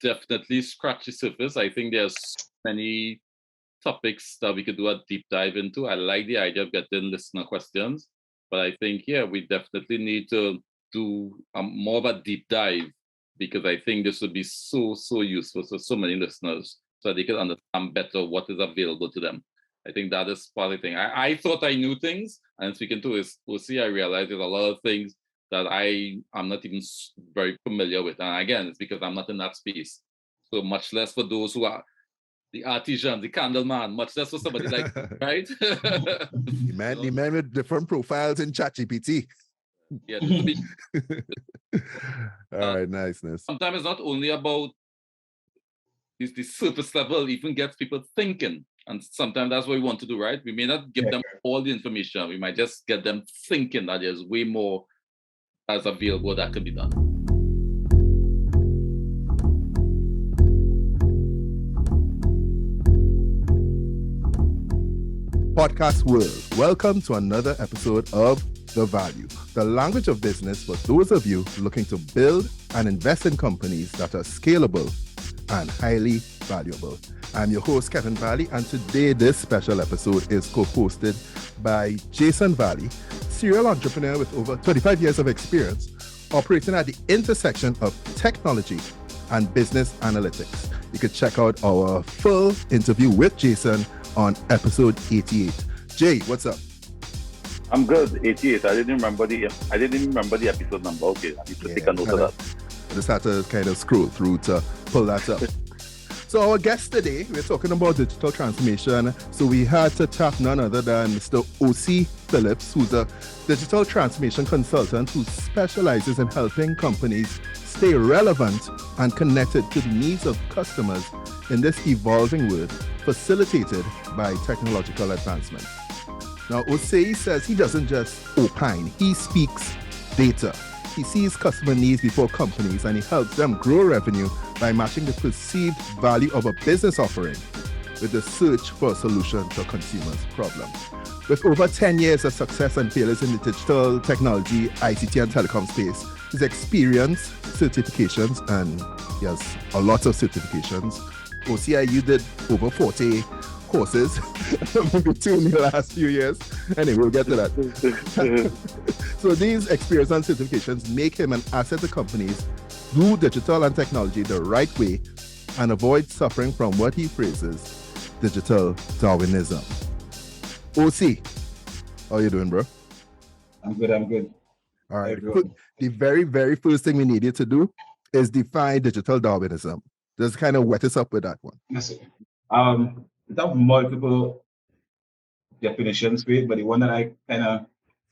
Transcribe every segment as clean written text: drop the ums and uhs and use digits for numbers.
definitely scratched the surface. I think there's many topics that we could do a deep dive into. I like the idea of getting listener questions, but I think, we definitely need to do more of a deep dive, because I think this would be so useful for so many listeners, so they can understand better what is available to them. I think that is part of the thing. I thought I knew things, and speaking to Ocey, I realized there's a lot of things that I'm not even very familiar with. And again, it's because I'm not in that space. So much less for those who are the artisan, the candleman, much less for somebody like, right? The man with different profiles in ChatGPT. Yeah, this would be. All right, nice. Sometimes it's not only about the surface level, even gets people thinking. And sometimes that's what we want to do, right? We may not give them all the information. We might just get them thinking that there's way more that's available that could be done. Podcast world, welcome to another episode of The Value, the language of business for those of you looking to build and invest in companies that are scalable and highly valuable. I'm your host, Kevin Valley, and today this special episode is co-hosted by Jason Valley, serial entrepreneur with over 25 years of experience operating at the intersection of technology and business analytics. You can check out our full interview with Jason on episode 88. Jay, what's up? I'm good. 88. I didn't remember the episode number. Okay, I need to take a note of that. I just had to kind of scroll through to pull that up. So our guest today, we're talking about digital transformation. So we had to tap none other than Mr. Ocey Phillips, who's a digital transformation consultant who specializes in helping companies stay relevant and connected to the needs of customers in this evolving world, facilitated by technological advancement. Now, Ocey says he doesn't just opine, he speaks data. He sees customer needs before companies, and he helps them grow revenue by matching the perceived value of a business offering with the search for a solution to a consumer's problem. With over 10 years of success and failures in the digital technology, ICT, and telecom space, his experience, certifications, and yes, a lot of certifications. Ocey, you did over 40 courses, maybe 2 in the last few years. Anyway, we'll get to that. So these experience and certifications make him an asset to companies do digital and technology the right way and avoid suffering from what he phrases digital Darwinism. Ocey, how you doing, bro? I'm good. All right. The very first thing we need you to do is define digital Darwinism. Just kind of wet us up with that one. Yes, sir. It have multiple definitions for it, but the one that I kind of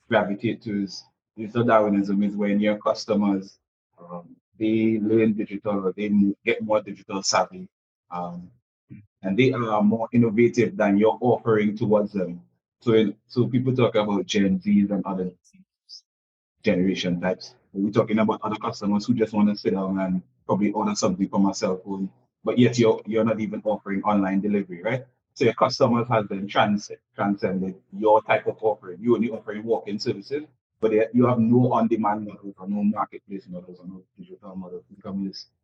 gravitate to is digital Darwinism is when your customers they learn digital, or they get more digital savvy, and they are more innovative than you're offering towards them. So people talk about Gen Zs and other generation types. We're talking about other customers who just want to sit down and probably order something from a cell phone, but yet you're not even offering online delivery, right? So your customers has been transcended your type of offering. You only offering walk-in services, but you have no on-demand models or no marketplace models or no digital models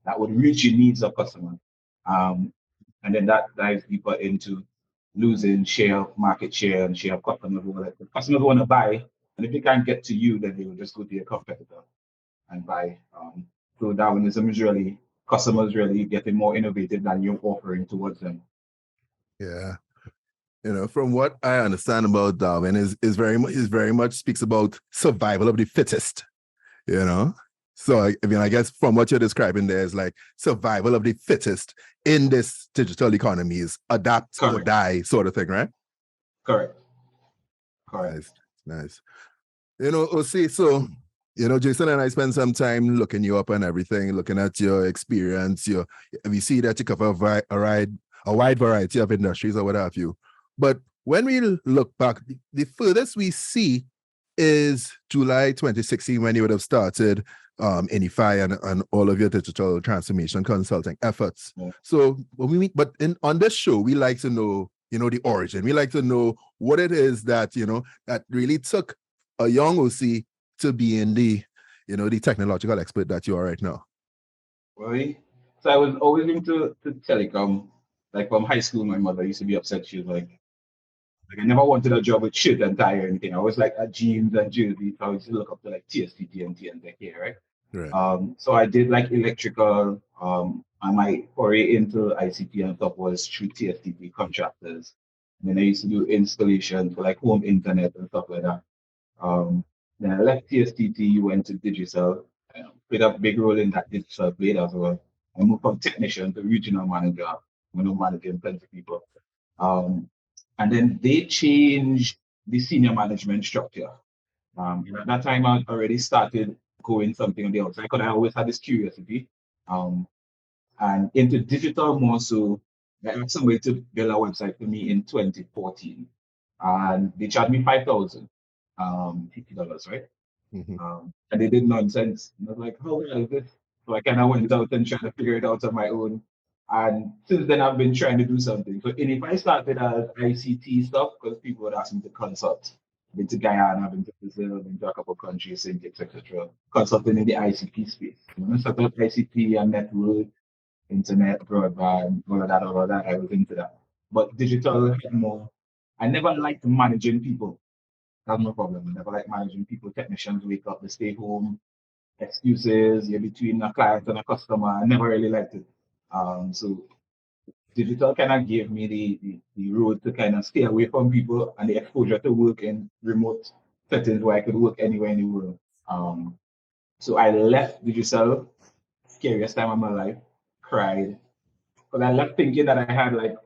that would reach your needs of customers. And then that dives deeper into losing market share and share of customers. Customers want to buy, and if they can't get to you, then they will just go to your competitor and buy. So Darwinism is really customers really getting more innovative than you're offering towards them. Yeah. From what I understand about Darwin is very much speaks about survival of the fittest, So I guess from what you're describing there is like survival of the fittest in this digital economy is adapt or die sort of thing, right? Correct. Nice. Ocey, so Jason and I spent some time looking you up and everything, looking at your experience. We see that you cover a wide variety of industries or what have you. But when we look back, the furthest we see is July 2016, when you would have started Inify and all of your digital transformation consulting efforts. Yeah. So on this show, we like to know, the origin. We like to know what it is that, that really took a young Ocey to be in the technological expert that you are right now. Well, So I was always into telecom. Like from high school, my mother used to be upset. She was like I never wanted a job with shit and tie or anything. I was like a jeans and jersey. So I used to look up to like TSTT and TNTech here, right? Right. So I did like electrical. And my foray into ICT and stuff was through TSTT contractors. And then I used to do installation for like home internet and stuff like that. Um, then I left TSTT, went to digital, played a big role in that digital played as well. I moved from technician to regional manager, managing plenty of people. Um, and then they changed the senior management structure. At that time, I already started going something on the outside because I always had this curiosity. Um, and into digital more so, I asked somebody to build a website for me in 2014. And they charged me $5,000, $50, right? Mhm. And they did nonsense. And I was like, how is this? So I kind of went out and tried to figure it out on my own. And since then, I've been trying to do something. So, and if I started as ICT stuff, because people would ask me to consult, I've been to Guyana, I've been to Brazil, I've been to a couple of countries, etc., consulting in the ICT space. When I started ICT and network, internet, broadband, all of that, I was into that. But digital had more. I never liked managing people. That's no problem. I never liked managing people. Technicians wake up, they stay home, excuses, you're between a client and a customer. I never really liked it. So digital kind of gave me the road to kind of stay away from people and the exposure to work in remote settings where I could work anywhere in the world. So I left digital, scariest time of my life, cried. Because I left thinking that I had like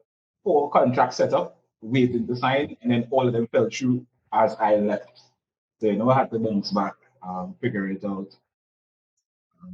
4 contracts set up, waiting to sign, and then all of them fell through as I left. So I had to bounce back, figure it out,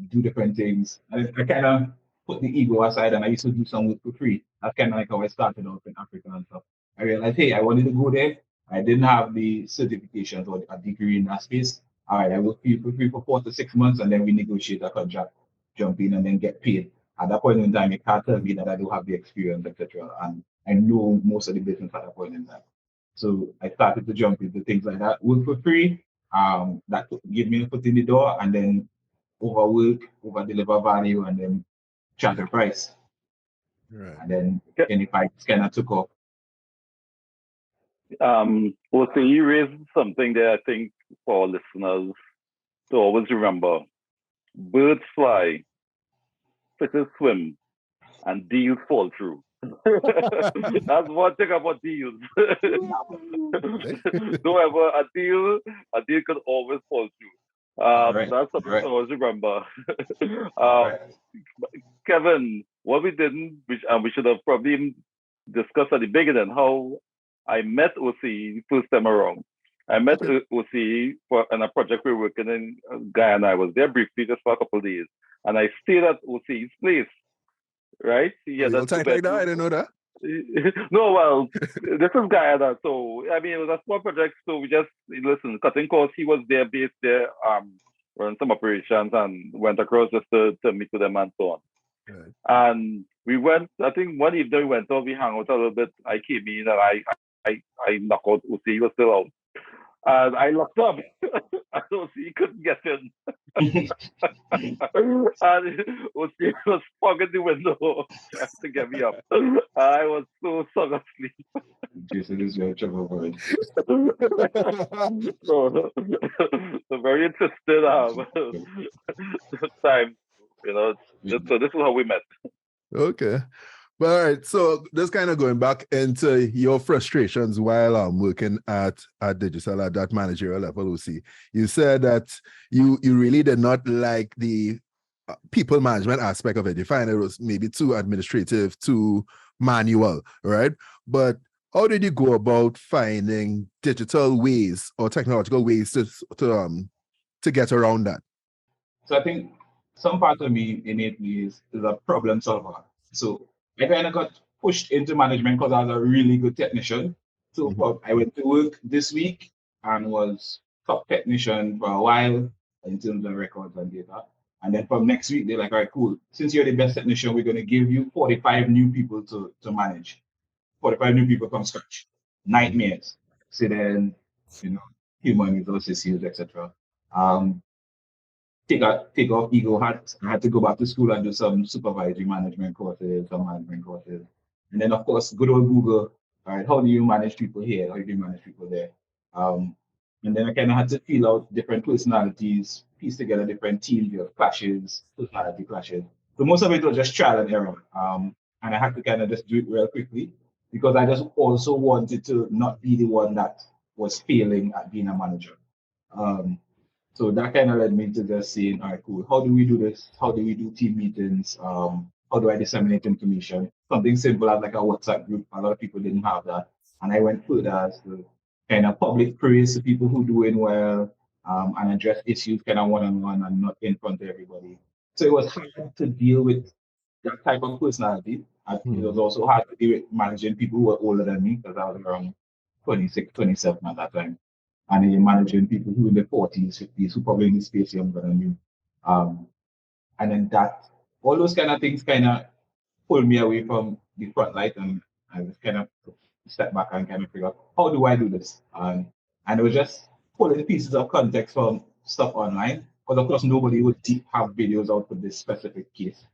do different things. And I kind of put the ego aside and I used to do some work for free. That's kind of like how I started off in Africa and stuff. I realized, hey, I wanted to go there. I didn't have the certifications or a degree in that space. All right, I will feel for free for 4 to 6 months and then we negotiate a contract, jump in and then get paid. At that point in time, you can't tell me that I don't have the experience, etc. And I know most of the business at that point in time. So I started to jump into things like that, work for free. That gave me a foot in the door, and then overwork, over deliver value, and then charge the price. Right. And then any fights kind of took off. Ocey, you raised something there, I think, for our listeners to always remember. Birds fly, fishes swim, and deals fall through. That's one thing about deals. Don't ever a deal could always fall through. Right. That's something Right. to always remember. Right. Kevin, what we didn't, which we should have probably discussed at the beginning, how I met Ocey first time around. I met Ocey in a project we were working in Guyana. I was there briefly just for a couple of days, and I stayed at Ocey's place. Right? Yeah, You'll that's take like that? I didn't know that. No, well, this is Guyana, so I mean it was a small project, so we just listen, cutting course, he was there based there, running some operations and went across just to meet with them and so on. Right. And we went, I think one evening we went out, we hung out a little bit, I came in and I knocked out Ocey, he was still out. And I locked up. I don't see he couldn't get in. And Ocey was fogging the window trying to get me up. I was so sound asleep. Jason is your trouble boy. So very interesting time, So this is how we met. Okay. But all right, so just kind of going back into your frustrations while working at Digital at that managerial level, Ocey. You said that you really did not like the people management aspect of it. You find it was maybe too administrative, too manual, right? But how did you go about finding digital ways or technological ways to get around that? So I think some part of me innately is a problem solver. So I kind of got pushed into management because I was a really good technician. So I went to work this week and was top technician for a while in terms of records and data. And then from next week, they're like, all right, cool. Since you're the best technician, we're going to give you 45 new people to manage. 45 new people from scratch. Nightmares. So then, human resources, etc. take off ego hat. I had to go back to school and do some supervisory management courses, some management courses. And then of course, good old Google, all right, how do you manage people here? How do you manage people there? And then I kind of had to feel out different personalities, piece together different teams, clashes, personality clashes. So most of it was just trial and error. And I had to kind of just do it real quickly because I just also wanted to not be the one that was failing at being a manager. So that kind of led me to just saying, all right, cool. How do we do this? How do we do team meetings? How do I disseminate information? Something simple as like a WhatsApp group. A lot of people didn't have that. And I went further as to kind of public praise to people who doing well and address issues kind of one-on-one and not in front of everybody. So it was hard to deal with that type of personality. And it was also hard to deal with managing people who were older than me because I was around 26, 27 at that time. And you're managing people who in their 40s, 50s, who probably in the space younger than you. And then all those kind of things kind of pulled me away from the front light, and I just kind of step back and kind of figure out how do I do this? And it was just pulling pieces of context from stuff online, because of course nobody would have videos out for this specific case.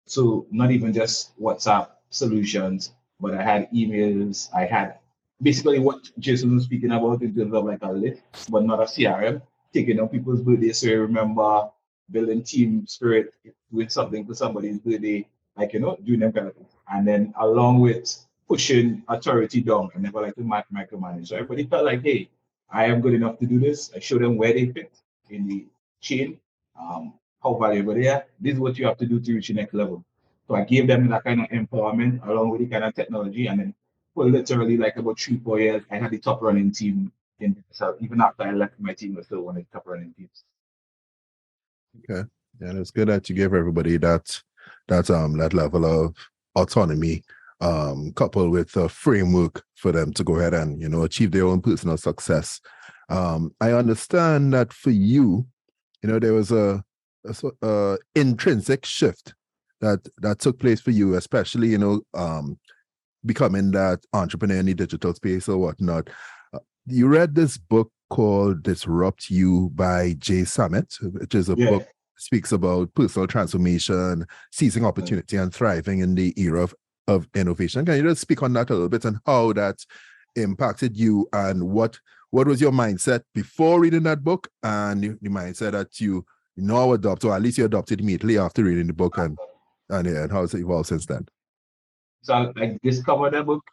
So not even just WhatsApp solutions, but I had emails, I had basically what Jason was speaking about in terms of like a list, but not a CRM, taking on people's birthdays so you remember, building team spirit, doing something for somebody's birthday, like, doing them kind of things. And then along with pushing authority down, I never like to micromanage. So everybody felt like, hey, I am good enough to do this. I show them where they fit in the chain, how valuable they are. This is what you have to do to reach the next level. So I gave them that kind of empowerment along with the kind of technology. And then for literally like about 3-4 years, I had the top running team in itself. Even after I left, my team was still one of the top running teams. Okay. Yeah, and it's good that you give everybody that level of autonomy, coupled with a framework for them to go ahead and achieve their own personal success. I understand that for you, there was a intrinsic shift that took place for you, especially becoming that entrepreneur in the digital space or whatnot. You read this book called Disrupt You by Jay Summit, which is a book that speaks about personal transformation, seizing opportunity, and thriving in the era of innovation. Can you just speak on that a little bit and how that impacted you, and what was your mindset before reading that book and the mindset that you now adopt, or at least you adopted immediately after reading the book, and how has it evolved since then? So I discovered that book.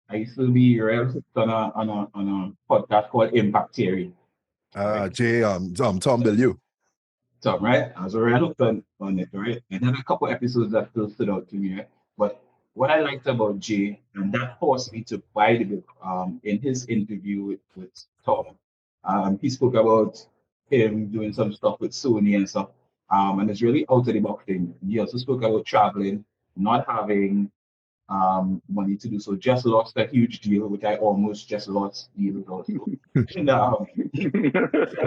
I used to be real hooked on a podcast called Impact Theory. Jay, Tom Bellew. Tom, right? I was real hooked on it, right? And then a couple episodes that still stood out to me, right? But what I liked about Jay, and that forced me to buy the book, in his interview with Tom, he spoke about him doing some stuff with Sony and stuff. And it's really out of the box thing. He also spoke about traveling, not having money to do so. Just lost a huge deal, which I almost just lost deals also. And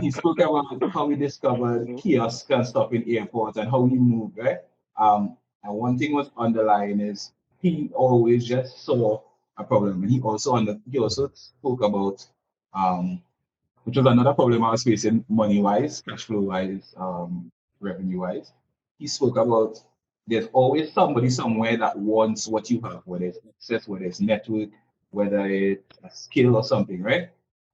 he spoke about how he discovered kiosks and stuff in airports and how he moved, right? And one thing was underlying is he always just saw a problem, and he also spoke about which was another problem I was facing money wise, cash flow wise, revenue wise. He spoke about there's always somebody somewhere that wants what you have, whether it's access, whether it's network, whether it's a skill or something, right?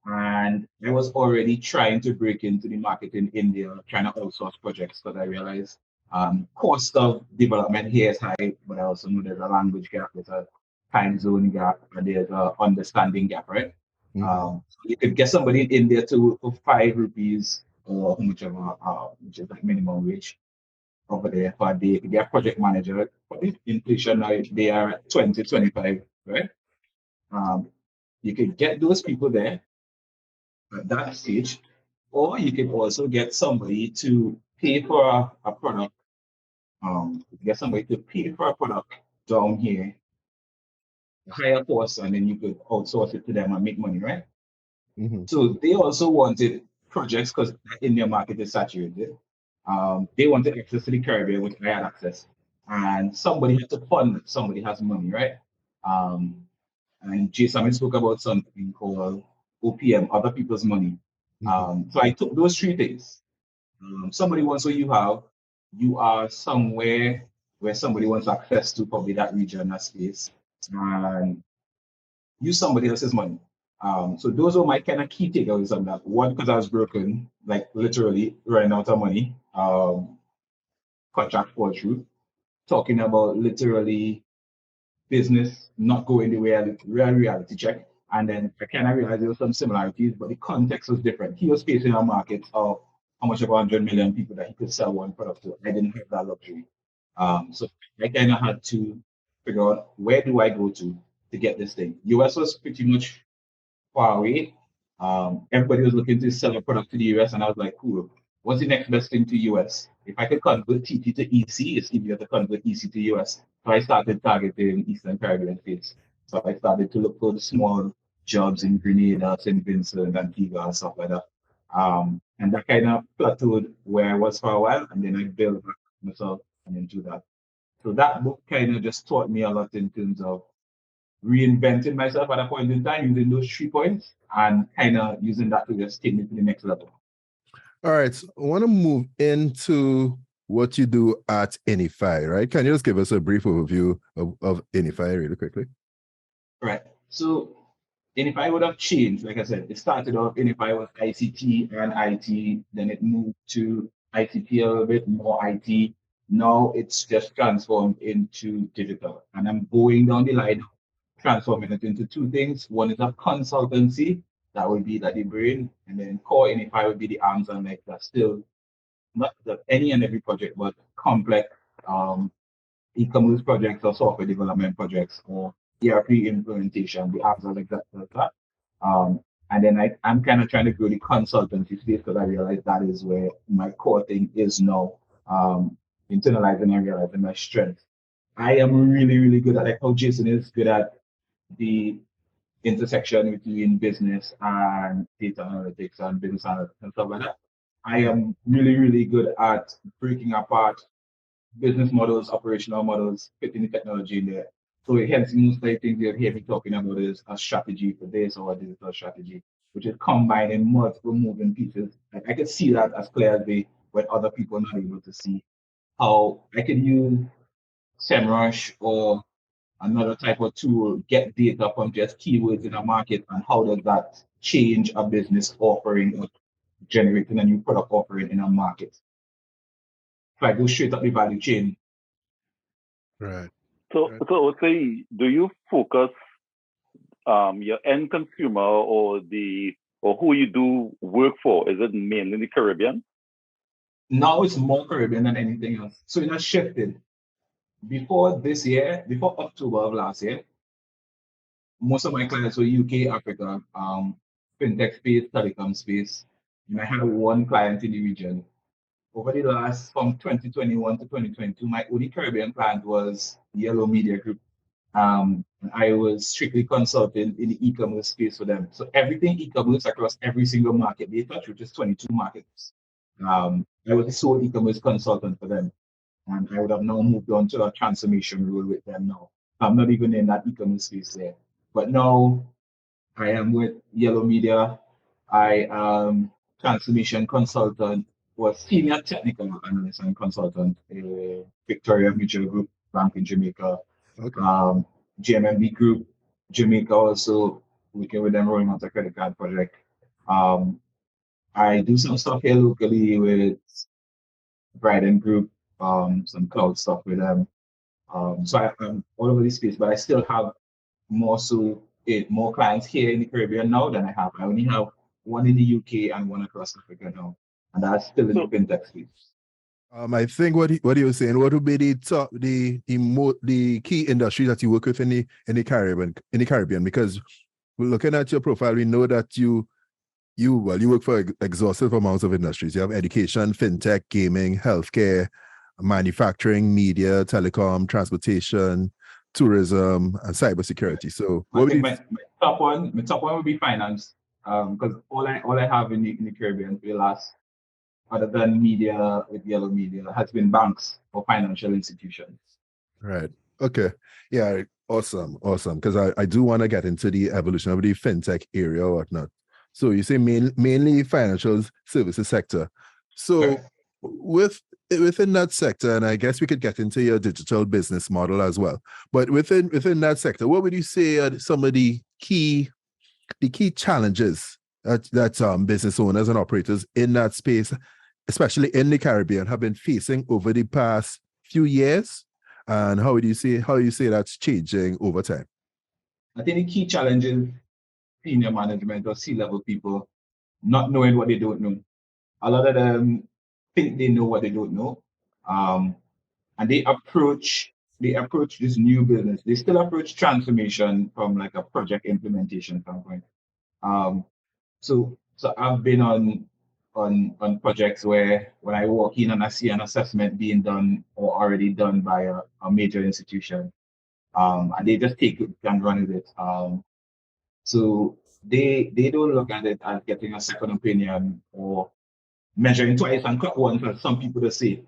And I was already trying to break into the market in India, trying to outsource projects, because I realized cost of development here is high, but I also know there's a language gap, there's a time zone gap, and there's a understanding gap, right? So you could get somebody in India to for 5 rupees or how much of which is like minimum wage over there for a day. You could get a project manager. But with inflation now, they are at 20, 25, right? You could get those people there at that stage, or you can also get somebody to pay for a product. Get somebody to pay for a product down here, higher cost, and then you could outsource it to them and make money, right? So they also wanted projects because the Indian market is saturated. They wanted access to the Caribbean, which I had access. And somebody had to fund it. Somebody has money, right? And Jason spoke about something called OPM, other people's money. So I took those 3 things. Somebody wants what you are somewhere where somebody wants access to probably that region, that space, and use somebody else's money. So those are my kind of key takeaways on that. One, because I was broken, like literally running out of money, contract fall through, talking about literally business not going the way reality check. And then I kind of realized there were some similarities, but the context was different. He was facing a market of how much of 100 million people that he could sell one product to. I didn't have that luxury. So I kind of had to figure out where do I go to get this thing. US was pretty much far away. Everybody was looking to sell a product to the US, and I was like, cool, what's the next best thing to US? If I could convert TT to EC, it's easier to convert EC to US. So I started targeting Eastern Caribbean states. So I started to look for the small jobs in Grenada, St. Vincent, Antigua, and stuff like that. And that kind of plateaued where I was for a while, and then I built myself and into that. So that book kind of just taught me a lot in terms of reinventing myself at a point in time using those 3 points and kind of using that to just take me to the next level. All right, so I want to move into what you do at Inify, right? Can you just give us a brief overview of Inify really quickly? Right. So Inify would have changed. Like I said, it started off Inify was ICT and IT, then it moved to ICT a little bit, more IT. Now it's just transformed into digital. And I'm going down the line transforming it into 2 things. One is a consultancy, that would be like the brain, and then core Inify would be the arms and legs. That's still not any and every project, but complex e-commerce projects or software development projects or ERP implementation, the arms and legs like that. And then I'm kind of trying to grow the consultancy space because I realize that is where my core thing is now, internalizing and realizing my strength. I am really, really good at, like how Jason is good at the intersection between business and data analytics and business analytics and stuff like that. I am really, really good at breaking apart business models, operational models, fitting the technology in there. So hence most of the things you hear me talking about is a strategy for this or a digital strategy, which is combining multiple moving pieces. Like I could see that as clear as day when other people are not able to see how I can use SEMrush or another type of tool, get data from just keywords in a market, and how does that change a business offering or generating a new product offering in a market? So I go straight up the value chain. Right. So Ocey, do you focus your end consumer or who you do work for? Is it mainly the Caribbean? Now it's more Caribbean than anything else. So it has shifted. Before this year, before October of last year, most of my clients were UK, Africa, fintech space, telecom space. And I had 1 client in the region. Over the last, from 2021 to 2022, my only Caribbean client was Yellow Media Group. I was strictly consulting in the e-commerce space for them. So everything e-commerce across every single market they touch, which is 22 markets. I was the sole e-commerce consultant for them. And I would have now moved on to a transformation role with them now. I'm not even in that e-commerce space there. But now I am with Yellow Media. I am transformation consultant, was senior technical analyst and consultant, Victoria Mutual Group, Bank in Jamaica. Okay. GMMB Group, Jamaica also, working with them rolling out a credit card project. I do some stuff here locally with Bryden Group, some cloud stuff with them. So I'm all over this space, but I still have more clients here in the Caribbean now than I have. I only have 1 in the UK and 1 across Africa now, and that's still in the fintech space. I think what you were saying, what would be the key industry that you work with in the Caribbean? Because we're looking at your profile, we know that you work for exhaustive amounts of industries. You have education, fintech, gaming, healthcare, manufacturing, media, telecom, transportation, tourism, and cybersecurity. So what would my top one would be finance. Because all I have in the Caribbean for the last, other than media with Yellow Media, has been banks or financial institutions. Right. Okay. Yeah. Awesome. Because I do want to get into the evolution of the fintech area or whatnot. So you say mainly financial services sector. So within that sector, and I guess we could get into your digital business model as well. But within that sector, what would you say are some of the key challenges that business owners and operators in that space, especially in the Caribbean, have been facing over the past few years? And how you say that's changing over time? I think the key challenge is senior management or C-level people not knowing what they don't know. A lot of them think they know what they don't know, and they approach this new business. They still approach transformation from like a project implementation standpoint. So I've been on projects where when I walk in and I see an assessment being done or already done by a major institution, and they just take it and run with it. So they don't look at it as getting a second opinion or measuring twice and cut once, as some people just say.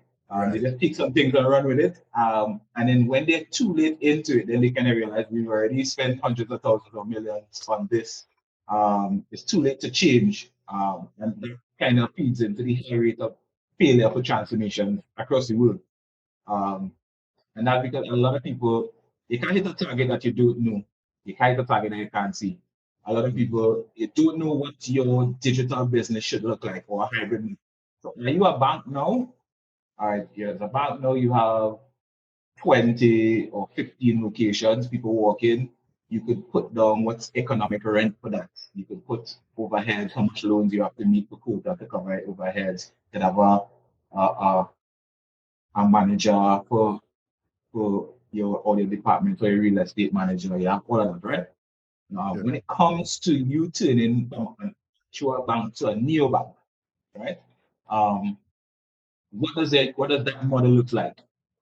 They just take some things and run with it. And then when they're too late into it, then they kind of realize we've already spent hundreds of thousands or millions on this. It's too late to change. And that kind of feeds into the high rate of failure for transformations across the world. And that's because a lot of people, you can't hit a target that you don't know. You can't hit a target that you can't see. A lot of people, you don't know what your digital business should look like or a hybrid. So are you a bank now? All right, as a bank now, you have 20 or 15 locations, people walk in. You could put down what's economic rent for that. You could put overheads, how much loans you have to meet for quota to cover overheads. You could have a manager for your all your department or your real estate manager, yeah, all of that, right? Now, when it comes to you turning from an actual bank to a neobank, right? What does that model look like?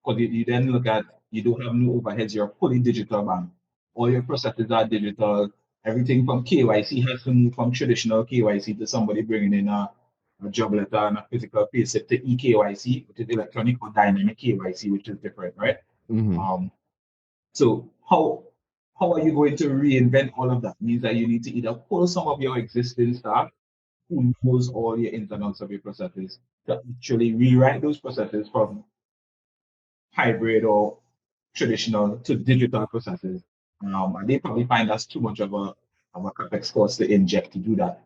Because you then look at, you don't have no overheads, you're a fully digital bank. All your processes are digital. Everything from KYC has to move from traditional KYC to somebody bringing in a job letter and a physical payslip to eKYC, which is electronic or dynamic KYC, which is different, right? Mm-hmm. So how are you going to reinvent all of that? Means that you need to either pull some of your existing staff who knows all your ins and outs of your processes to actually rewrite those processes from hybrid or traditional to digital processes. And they probably find that's too much of a capex cost to inject to do that.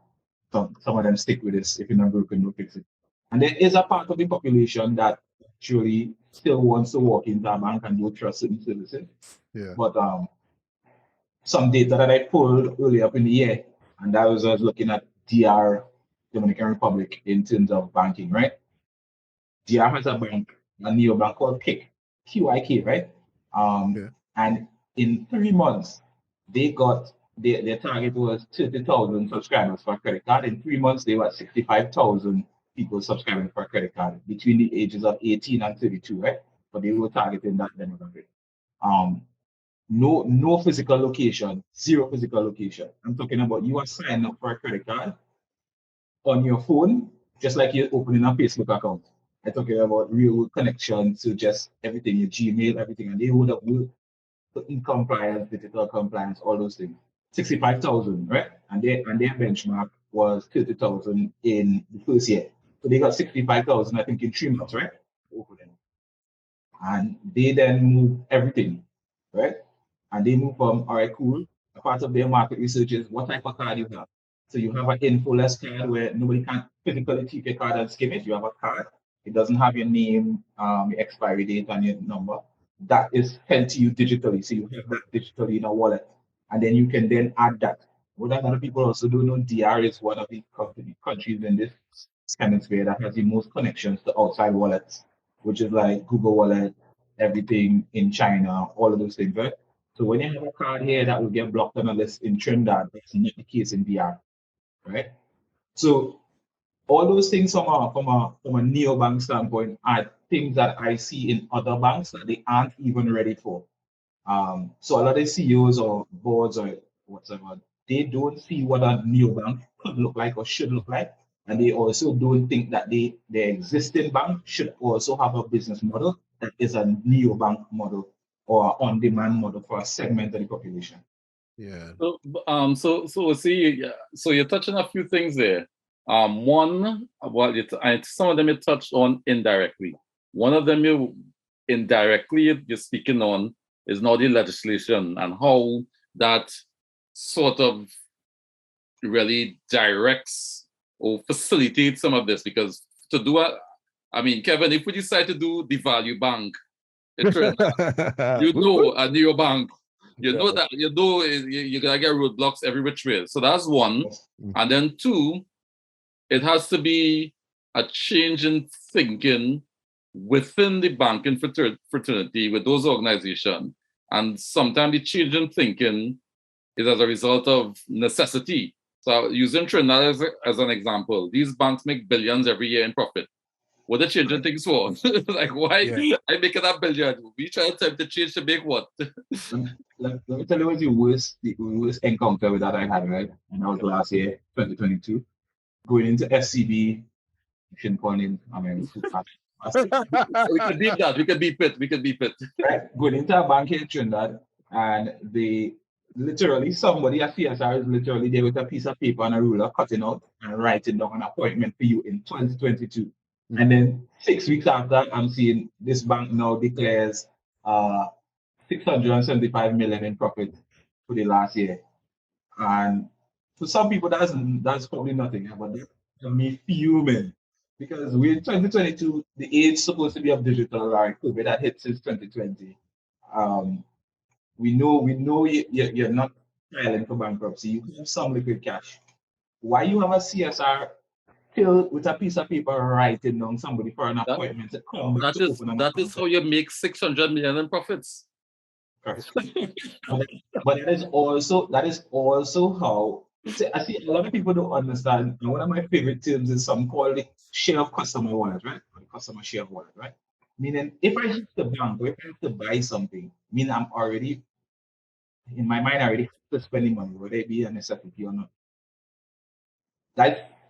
Some of them stick with this. If you're not broken, no fix it. And there is a part of the population that actually still wants to walk into a bank and do trust certain services. Yeah. But some data that I pulled early up in the year, and that was I was looking at DR, Dominican Republic, in terms of banking, right? DR has a bank, a neobank called QIK, right? And in 3 months, they got their target was 30,000 subscribers for a credit card. In 3 months, they were at 65,000 people subscribing for a credit card between the ages of 18 and 32, right? But they were targeting that demographic. No physical location, zero physical location. I'm talking about you are signing up for a credit card on your phone, just like you're opening a Facebook account. I'm talking about real connection to just everything, your Gmail, everything, and they would have worked for compliance, digital compliance, all those things. 65,000, right? And their benchmark was 30,000 in the first year. So they got 65,000, I think, in 3 months, right? Over them. And they then moved everything, right? And they move from, all right, cool. A part of their market research is what type of card you have. So you have an infoless card where nobody can physically keep your card and skim it. You have a card. It doesn't have your name, your expiry date, and your number. That is sent to you digitally. So you have that digitally in a wallet. And then you can then add that. What a lot of people also don't know, DR is one of the countries in this hemisphere that has the most connections to outside wallets, which is like Google Wallet, everything in China, all of those things, right? So when you have a card here that will get blocked on a list in Trinidad, that's not the case in DR, right? So all those things from a neobank standpoint are things that I see in other banks that they aren't even ready for. So a lot of CEOs or boards or whatever, they don't see what a neobank could look like or should look like. And they also don't think that their existing bank should also have a business model that is a neobank model or on-demand model for a segment of the population. Yeah. So see, so you're touching a few things there. One, well, some of them you touched on indirectly. One of them you indirectly you're speaking on is now the legislation and how that sort of really directs or facilitates some of this. Because to do I mean, Kevin, if we decide to do the value bank, it turns out, you know, a neobank, you know that you're gonna get roadblocks every which way. So that's one. And then two, it has to be a change in thinking within the banking fraternity with those organizations. And sometimes the change in thinking is as a result of necessity. So using Trinidad as an example, these banks make billions every year in profit. What are the changing things for? Like, why I make it a billion? We try to change to make what? Let me tell you what the worst encounter with that I had, right? And that was last year, 2022. Going into SCB, shouldn't point in, I mean, We could beep that. We could beep it. Right. Going into a bank here in Trinidad, and they literally, somebody at CSR is literally there with a piece of paper and a ruler cutting out and writing down an appointment for you in 2022. And then 6 weeks after, I'm seeing this bank now declares 675 million in profit for the last year. And for some people, that's probably nothing, but that got me fuming. Because we're in 2022, the age supposed to be of digital, right? COVID that hit since 2020. We know you're not filing for bankruptcy. You have some liquid cash. Why you have a CSR still with a piece of paper writing down somebody for an appointment to come back to open an account? That is how you make 600 million in profits. Correct. but that is also how I see a lot of people don't understand. And one of my favorite terms is some call it share of customer wallet, right? Or customer share of wallet, right? Meaning if I hit the bank or if I have to buy something, meaning I'm already in my mind I already have to spend money, whether it be a necessity or not.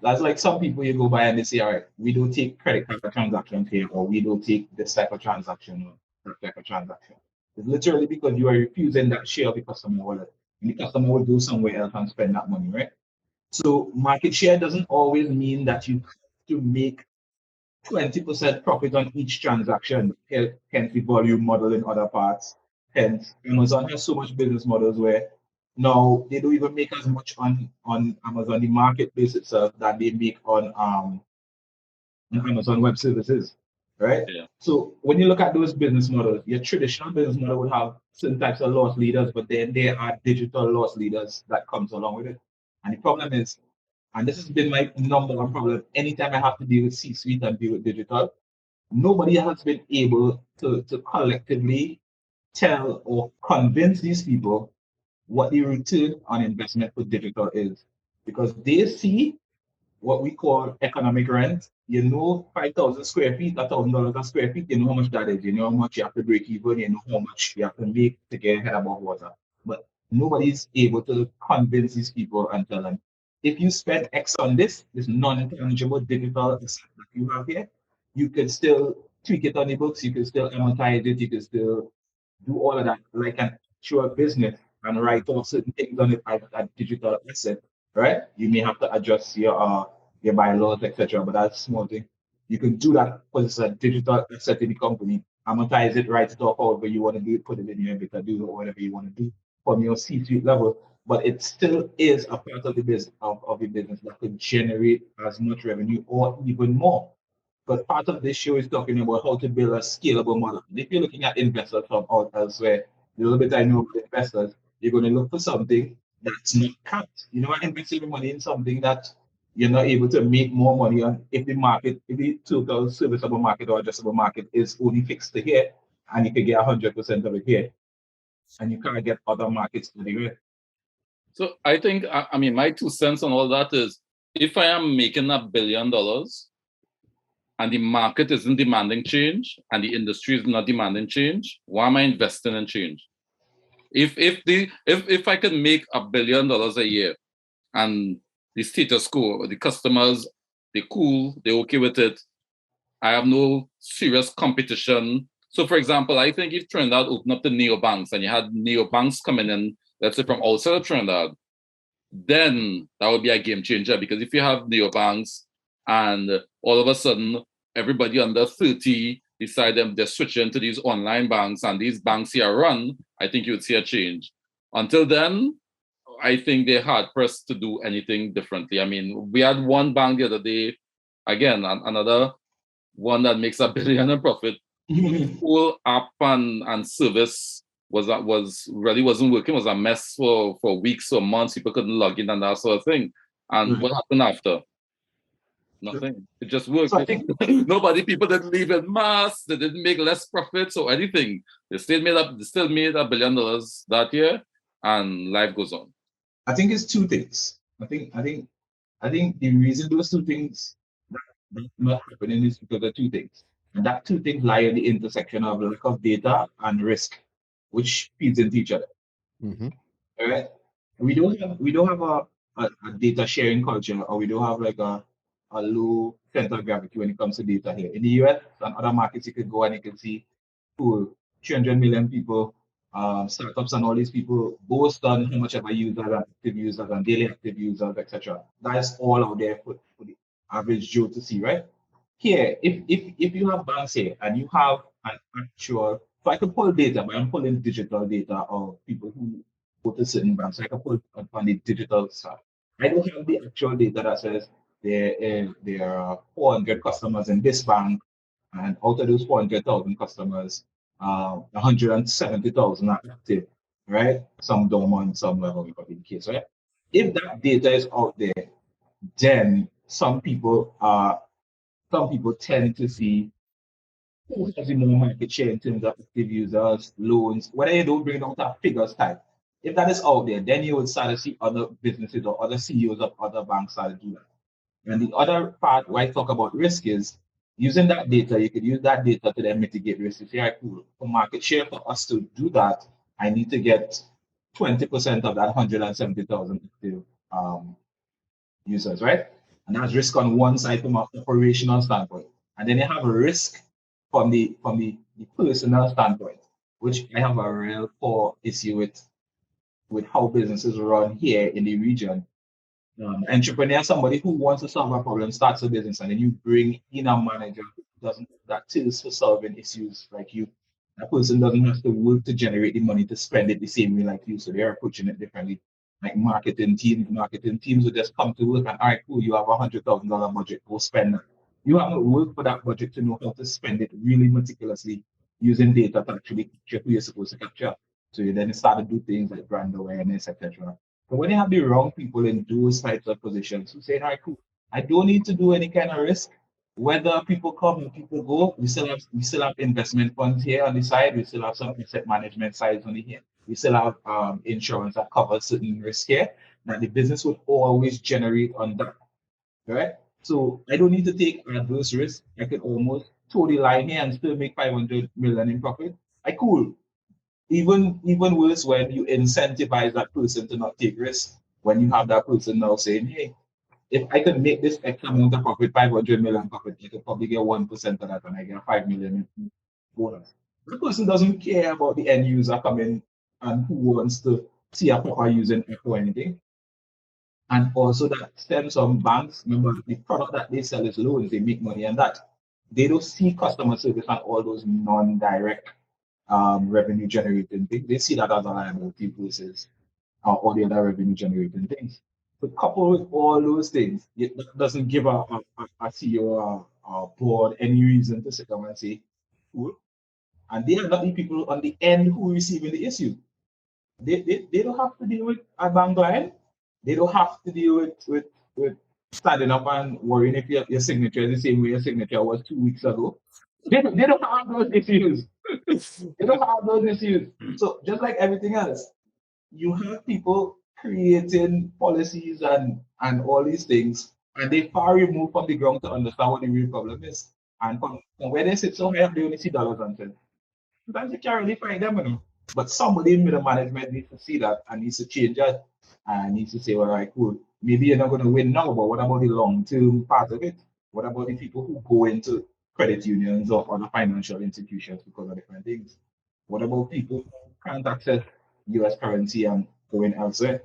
That's like some people you go by and they say, all right, we don't take credit card transactions here, or we don't take this type of transaction or that type of transaction. It's literally because you are refusing that share of the customer wallet. And the customer will go somewhere else and spend that money, right? So market share doesn't always mean that you have to make 20% profit on each transaction, hence the volume model in other parts. Hence, Amazon has so much business models where now they don't even make as much on Amazon, the marketplace itself, that they make on Amazon Web Services, right? Yeah. So when you look at those business models, your traditional business model would have certain types of loss leaders, but then there are digital loss leaders that comes along with it. And the problem is, and this has been my number one problem, anytime I have to deal with C-suite and deal with digital, nobody has been able to collectively tell or convince these people what the return on investment for digital is. Because they see what we call economic rent. You know, 5,000 square feet, $1,000 a square feet, you know how much that is. You know how much you have to break even, you know how much you have to make to get head above water. But nobody's able to convince these people and tell them, if you spend X on this non-tangible digital asset that you have here, you can still tweak it on the books, you can still amortize it, you can still do all of that like an actual business and write off certain things on it as a digital asset, right? You may have to adjust your bylaws, etc. But that's a small thing. You can do that because it's a digital asset in the company. Amortize it, write it off however you want to do it, put it in your EBITDA, do whatever you want to do from your C-suite level. But it still is a part of the business of the business that could generate as much revenue or even more. But part of this show is talking about how to build a scalable model. If you're looking at investors from out elsewhere, the little bit I know about investors, you're going to look for something that's not capped. You know, investing your money in something that you're not able to make more money on if the total serviceable market or addressable market is only fixed to here, and you can get 100% of it here, and you can't get other markets anywhere. So I think, I mean, my 2 cents on all that is, if I am making $1 billion and the market isn't demanding change and the industry is not demanding change, why am I investing in change? If I can make $1 billion a year and the status quo, the customers, they're cool, they're okay with it, I have no serious competition. So for example, I think if Trinidad opened up the neobanks and you had neobanks coming in, let's say from outside of Trinidad, then that would be a game changer. Because if you have neobanks and all of a sudden everybody under 30 decide they're switching to these online banks and these banks here run, I think you would see a change. Until then, I think they're hard pressed to do anything differently. I mean, we had one bank the other day, again, another one that makes $1 billion in profit. Whole app and service really wasn't working. It was a mess for weeks or months. People couldn't log in and that sort of thing. And what happened after? Nothing. It just worked. So I think People didn't leave in mass. They didn't make less profits or anything. They still made $1 billion that year, and life goes on. I think it's two things. I think the reason those two things not happening is because of two things. And that two things lie in the intersection of lack of data and risk, which feeds into each other. Mm-hmm. All right. We don't have a data sharing culture, or we don't have like a low center of gravity when it comes to data here. In the US and other markets, you could go and you can see cool 300 million people, startups and all these people boast on how much of a users and active users and daily active users, etc. That's all out there for the average Joe to see, right? Here, if you have banks here and you have an actual, so I can pull data, but I'm pulling digital data of people who go to certain banks. So I can pull on the digital stuff. I don't have the actual data that says there are 400 customers in this bank, and out of those 400,000 customers, 170,000 are active, right? Some dormant, some level, in the case, right? If that data is out there, then some people tend to see who has the more market share in terms of active users, loans, whether you don't bring it down to a figures type. If that is out there, then you would start to see other businesses or other CEOs of other banks start to do that. And the other part where I talk about risk is using that data, you could use that data to then mitigate risk. You say, all right, cool, for market share, for us to do that, I need to get 20% of that 170,000 active users, right? And that's risk on one side from an operational standpoint. And then you have a risk from the personal standpoint, which I have a real core issue with how businesses run here in the region. Entrepreneur, somebody who wants to solve a problem, starts a business, and then you bring in a manager who doesn't that tills for solving issues like you. That person doesn't have to work to generate the money to spend it the same way like you, so they're approaching it differently. Like marketing teams will just come to work and, all right, cool, you have $100,000 budget, go spend that. You have to work for that budget to know how to spend it really meticulously using data to actually capture who you're supposed to capture. So you then start to do things like brand awareness, etc. But when you have the wrong people in those types of positions who say, all right, cool, I don't need to do any kind of risk. Whether people come and people go, we still have investment funds here on the side. We still have some asset management sides on the here. We still have insurance that covers certain risk here that the business would always generate on that. Right? So I don't need to take adverse risk. I could almost toe the line here and still make 500 million in profit. I cool. Even worse when you incentivize that person to not take risks. When you have that person now saying, hey, if I can make this X amount of profit, 500 million profit, I could probably get 1% of that and I get 5 million in bonus. The person doesn't care about the end user coming and who wants to see a proper using F or anything. And also that stems from banks. Remember, the product that they sell is loans, they make money and that. They don't see customer service and all those non-direct revenue generating things. They see that as a liability versus all the other revenue generating things. So coupled with all those things, it doesn't give a CEO or a board any reason to sit down and say, cool. And they are not the people on the end who are receiving the issue. They don't have to deal with a bank line. They don't have to deal with standing up and worrying if your signature is the same way your signature was 2 weeks ago. They don't have those issues. They don't have those issues. So just like everything else, you have people creating policies and all these things, and they far removed from the ground to understand what the real problem is. And from where they sit so high up, they only see dollars and cents. Sometimes you can't really find them, you know. But somebody in middle management needs to see that and needs to change that and needs to say, all right, cool. Maybe you're not going to win now, but what about the long-term part of it? What about the people who go into credit unions or other financial institutions because of different things? What about people who can't access US currency and going elsewhere?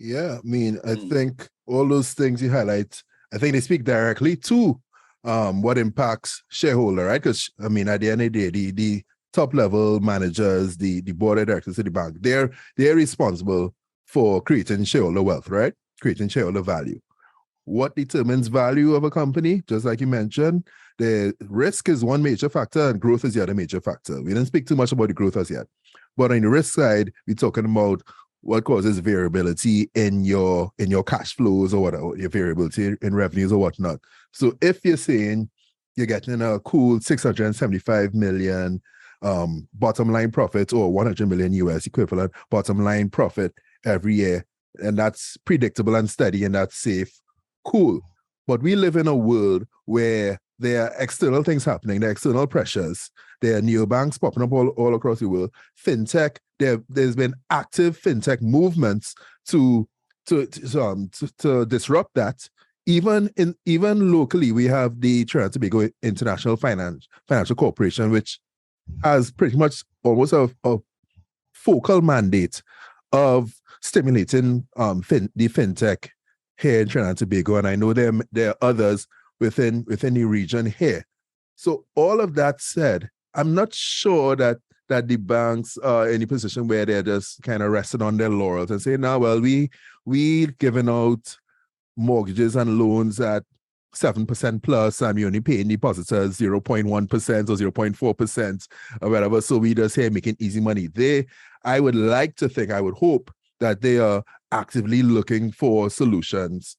Yeah, I mean, I think all those things you highlight, I think they speak directly to what impacts shareholder, right? Because I mean, at the end of the day, the top level managers, the board of directors of the bank, they're responsible for creating shareholder wealth, right? Creating shareholder value. What determines value of a company? Just like you mentioned, the risk is one major factor and growth is the other major factor. We didn't speak too much about the growth as yet. But on the risk side, we're talking about what causes variability in your cash flows or whatever, your variability in revenues or whatnot. So if you're saying you're getting a cool 675 million bottom line profit or 100 million US equivalent bottom line profit every year, and that's predictable and steady and that's safe, cool. But we live in a world where there are external things happening, there are external pressures. There are neobanks popping up all across the world. Fintech, there's been active fintech movements to disrupt that. Even locally, we have the Trinidad and Tobago International Financial Corporation, which has pretty much almost a focal mandate of stimulating the fintech here in Trinidad and Tobago, and I know there are others within the region here. So all of that said, I'm not sure that the banks are in a position where they're just kind of resting on their laurels and saying, "Now, well, we given out mortgages and loans at 7% plus, and we only paying depositors 0.1% or 0.4% or whatever. So we just here making easy money." I would like to think, I would hope that they are actively looking for solutions,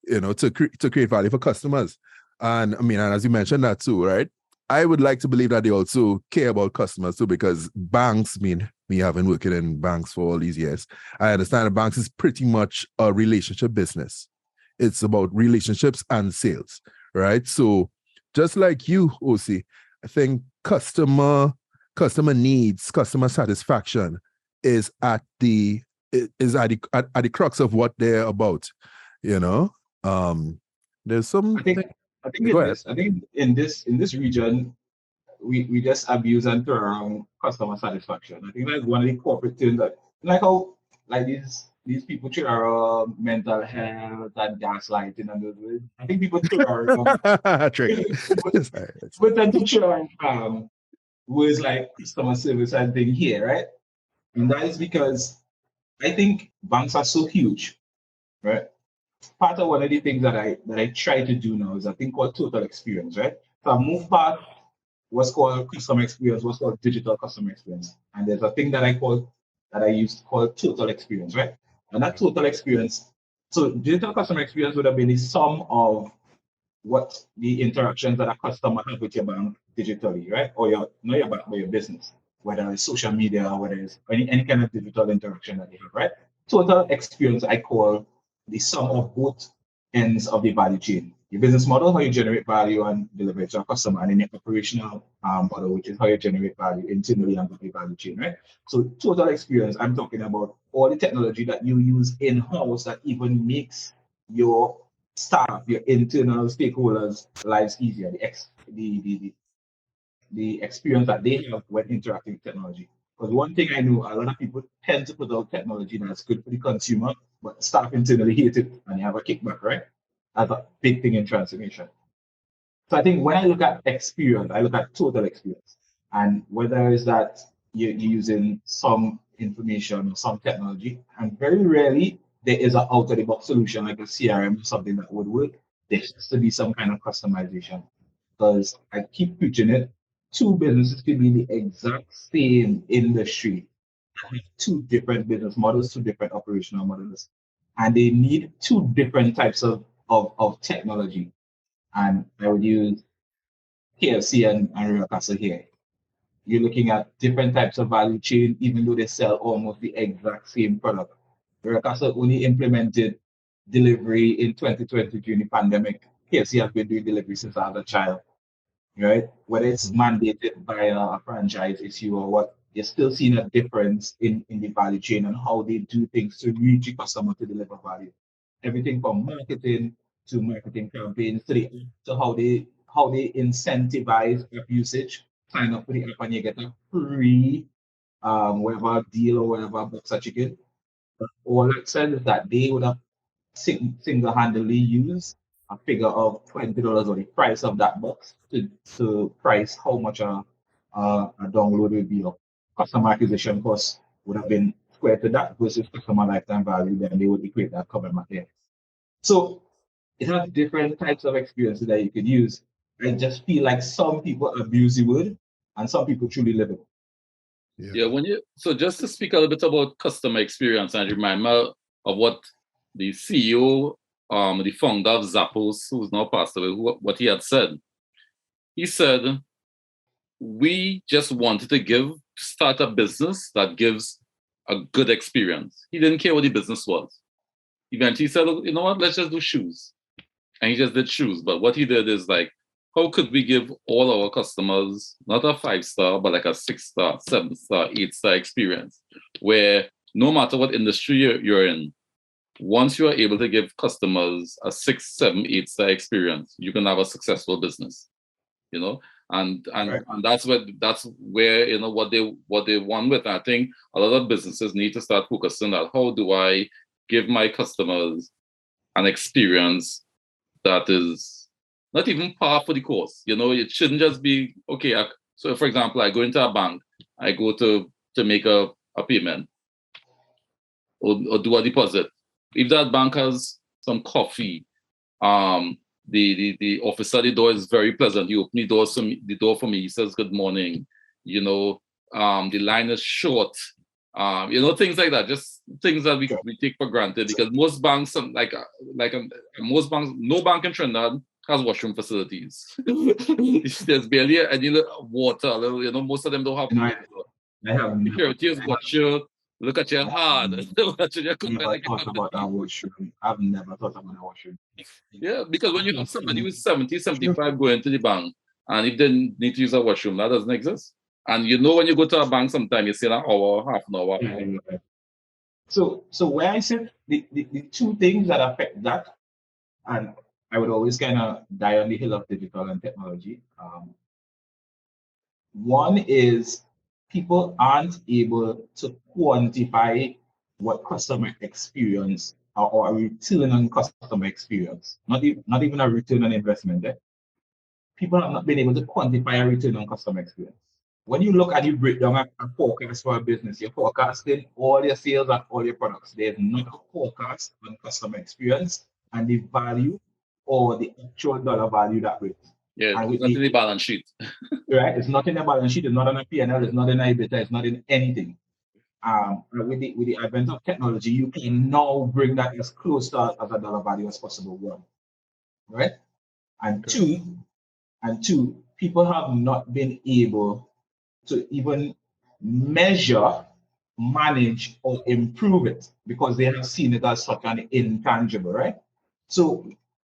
to create value for customers. And I mean, and as you mentioned that too, right? I would like to believe that they also care about customers too, because banks, I mean, me having worked in banks for all these years, I understand that banks is pretty much a relationship business. It's about relationships and sales, right? So just like you, Ocey, I think customer needs, customer satisfaction is at the crux of what they're about. There's some. I think in this region, we just abuse and throw around customer satisfaction. I think that's one of the corporate things that, like how like these people throw around mental health and gaslighting and those words. I think people throw around but then to throw around words like customer service and thing here, right? And that is because I think banks are so huge, right? Part of one of the things that I try to do now is a thing called total experience, right? So I move past what's called customer experience, what's called digital customer experience. And there's a thing that I use called total experience, right? And that total experience, so digital customer experience would have been the sum of what the interactions that a customer have with your bank digitally, right? Or not your bank, but your business, whether it's social media, whether it's any kind of digital interaction that you have, right? Total experience I call the sum of both ends of the value chain. Your business model, how you generate value and deliver it to a customer, and then your operational model, which is how you generate value internally and the value chain, right? So total experience, I'm talking about all the technology that you use in-house that even makes your staff, your internal stakeholders' lives easier, the experience that they have when interacting with technology. Because one thing I know, a lot of people tend to put out technology that's good for the consumer, but staff internally hate it and you have a kickback, right? That's a big thing in transformation. So I think when I look at experience, I look at total experience. And whether it's that you're using some information or some technology, and very rarely there is an out-of-the-box solution like a CRM or something that would work. There has to be some kind of customization. Because I keep preaching it, two businesses can be in the exact same industry, two different business models, two different operational models, and they need two different types of technology. And I would use KFC and Royal Castle here. You're looking at different types of value chain, even though they sell almost the exact same product. Royal Castle only implemented delivery in 2020 during the pandemic. KFC has been doing delivery since I was a child, right? Whether it's mandated by a franchise issue or what, you're still seeing a difference in the value chain and how they do things to reach the customer to deliver value. Everything from marketing to marketing campaigns to how they incentivize app usage. Sign up for the app and you get a free whatever deal or whatever box that you get. But all I said is that they would have single-handedly used a figure of $20 or the price of that box to price how much a download would be, or customer acquisition cost would have been squared to that versus customer lifetime value, then they would equate that common mathematics. So it has different types of experiences that you could use. I just feel like some people abuse the word and some people truly live it. Yeah, so just to speak a little bit about customer experience and remind me of what the CEO, the founder of Zappos, who's now passed away, what he had said. He said, we just wanted to start a business that gives a good experience. He didn't care what the business was. Eventually he said, you know what, let's just do shoes. And he just did shoes. But what he did is like, how could we give all our customers not a 5-star, but like a 6-star, 7-star, 8-star experience, where no matter what industry you're in, once you are able to give customers a 6, 7, 8-star experience, you can have a successful business, you know. And Right. and that's where you know what they want with. I think a lot of businesses need to start focusing on how do I give my customers an experience that is not even par for the course. You know, it shouldn't just be okay. So, for example, I go into a bank, I go to make a payment or do a deposit. If that bank has some coffee, the officer at the door is very pleasant. He opened the door for me. He says good morning. You know, the line is short. You know, things like that. Just things that we take for granted, because most banks, most banks, no bank in Trinidad has washroom facilities. There's barely any water. You know, most of them don't have. I have security is watch you, look at your hard. Watching your never thought about that washroom. I've never thought about that washroom. Yeah, because when you have somebody who's 70, 75 going to the bank, and if they need to use a washroom, that doesn't exist. And you know, when you go to a bank, sometimes you see an hour, half an hour. Yeah. So where I said the two things that affect that, and I would always kind of die on the hill of digital and technology. One is people aren't able to quantify what customer experience or a return on customer experience, not even a return on investment. People have not been able to quantify a return on customer experience. When you look at the breakdown of a forecast for a business, you're forecasting all your sales and all your products. There's not a forecast on customer experience and the value or the actual dollar value that brings. Yeah, and it's not in the balance sheet. Right? It's not in the balance sheet, it's not on a P&L, it's not in EBITDA, it's not in anything. With the advent of technology, you can now bring that as close to as a dollar value as possible. One, right? And two, people have not been able to even measure, manage, or improve it because they have seen it as such an intangible, right? So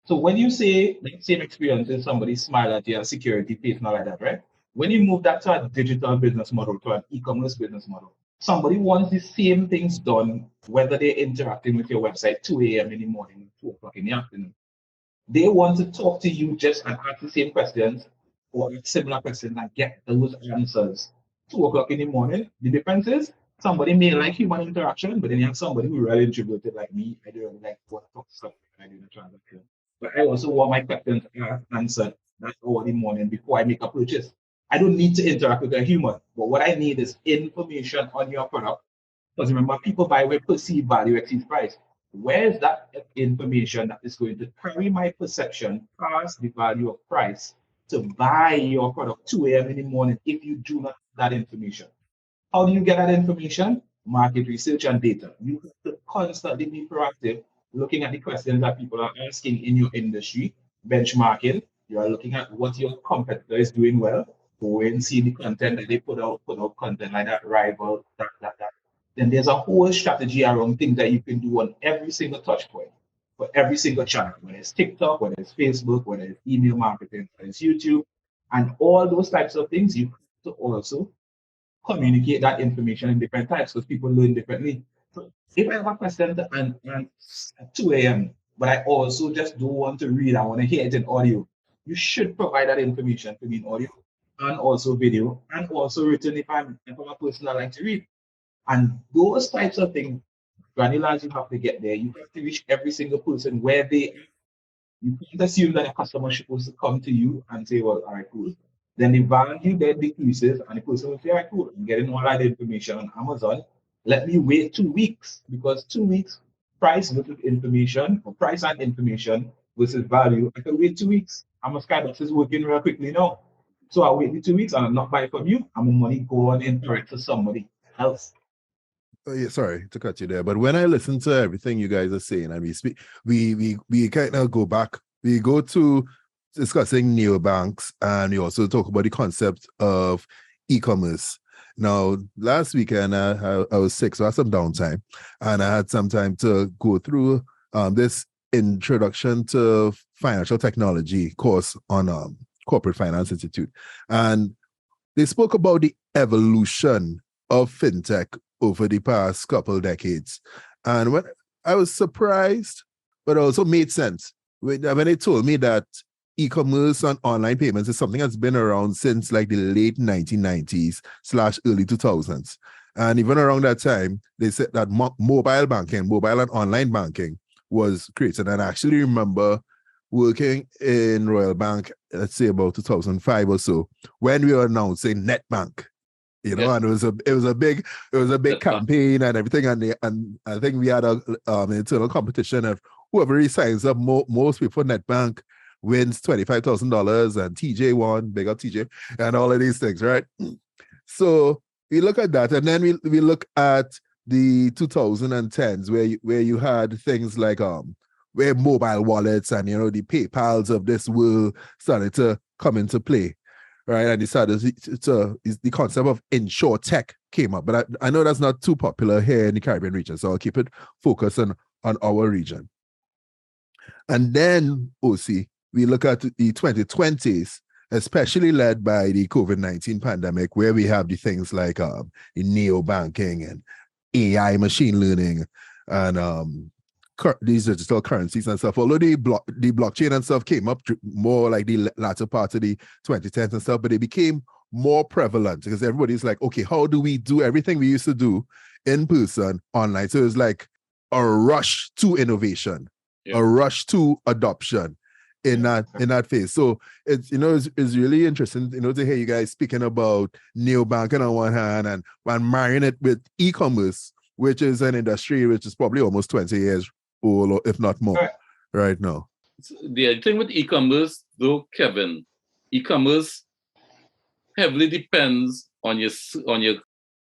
when you say the same experience as somebody smile at your security face, not like that, right? When you move that to a digital business model, to an e-commerce business model, somebody wants the same things done, whether they're interacting with your website 2 a.m. in the morning, 2 o'clock in the afternoon. They want to talk to you just and ask the same questions or similar questions and get those answers 2 o'clock in the morning. The difference is somebody may like human interaction, but then you have somebody who really introverted like me. I don't really like to talk to somebody when I do the transaction. But I also want my questions answered that hour in the morning before I make a purchase. I don't need to interact with a human, but what I need is information on your product. Because remember, people buy where perceived value exceeds price. Where is that information that is going to carry my perception past the value of price to buy your product 2 a.m. in the morning if you do not have that information? How do you get that information? Market research and data. You have to constantly be proactive, looking at the questions that people are asking in your industry, benchmarking. You are looking at what your competitor is doing well. Go and see the content that they put out content like that, rival, that. Then there's a whole strategy around things that you can do on every single touch point for every single channel, whether it's TikTok, whether it's Facebook, whether it's email marketing, whether it's YouTube, and all those types of things. You have to also communicate that information in different types because people learn differently. So if I have a question and at 2 a.m., but I also just don't want to read, I want to hear it in audio, you should provide that information to me in audio and also video and also written if I'm a person that like to read. And those types of things granular as you have to get there, you have to reach every single person where they. You can't assume that a customer is supposed to come to you and say, well, all right, cool. Then the value then decreases, and the person will say, all right, cool, I'm getting all that information on Amazon. Let me wait 2 weeks, because 2 weeks price versus information, or price and information versus value. I can wait 2 weeks. I'm a Skybox is working real quickly now. So I wait the 2 weeks and I'm not buying from you. I'm money go on and direct to somebody else. Yeah, sorry to cut you there, but when I listen to everything you guys are saying and we speak, we kind of go back. We go to discussing neobanks, and we also talk about the concept of e-commerce. Now, last weekend I was sick, so I had some downtime, and I had some time to go through this introduction to financial technology course on Corporate Finance Institute, and they spoke about the evolution of fintech over the past couple decades. And when I was surprised, but also made sense when they told me that e-commerce and online payments is something that's been around since like the late 1990s / early 2000s. And even around that time, they said that mobile banking, mobile and online banking was created. And I actually remember working in Royal Bank, let's say about 2005 or so, when we were announcing NetBank. You know, and it was a big campaign and everything, and I think we had a internal competition of whoever really signs up most people. NetBank wins $25,000, and TJ won, big up TJ, and all of these things, right? So we look at that, and then we look at the 2010s where you had things like where mobile wallets and the PayPals of this world started to come into play. Right, and the concept of insure tech came up, but I know that's not too popular here in the Caribbean region, so I'll keep it focused on our region. And then, Ocey, we look at the 2020s, especially led by the COVID-19 pandemic, where we have the things like the neo-banking and AI machine learning and these digital currencies and stuff. Although the blockchain and stuff came up more like the latter part of the 2010s and stuff, but it became more prevalent because everybody's like, okay, how do we do everything we used to do in person online? So it's like a rush to innovation, a rush to adoption in that phase. So it's it's really interesting to hear you guys speaking about neobanking on one hand and marrying it with e-commerce, which is an industry which is probably almost 20 years old, if not more, right now. The thing with e-commerce, though, Kevin, e-commerce heavily depends on your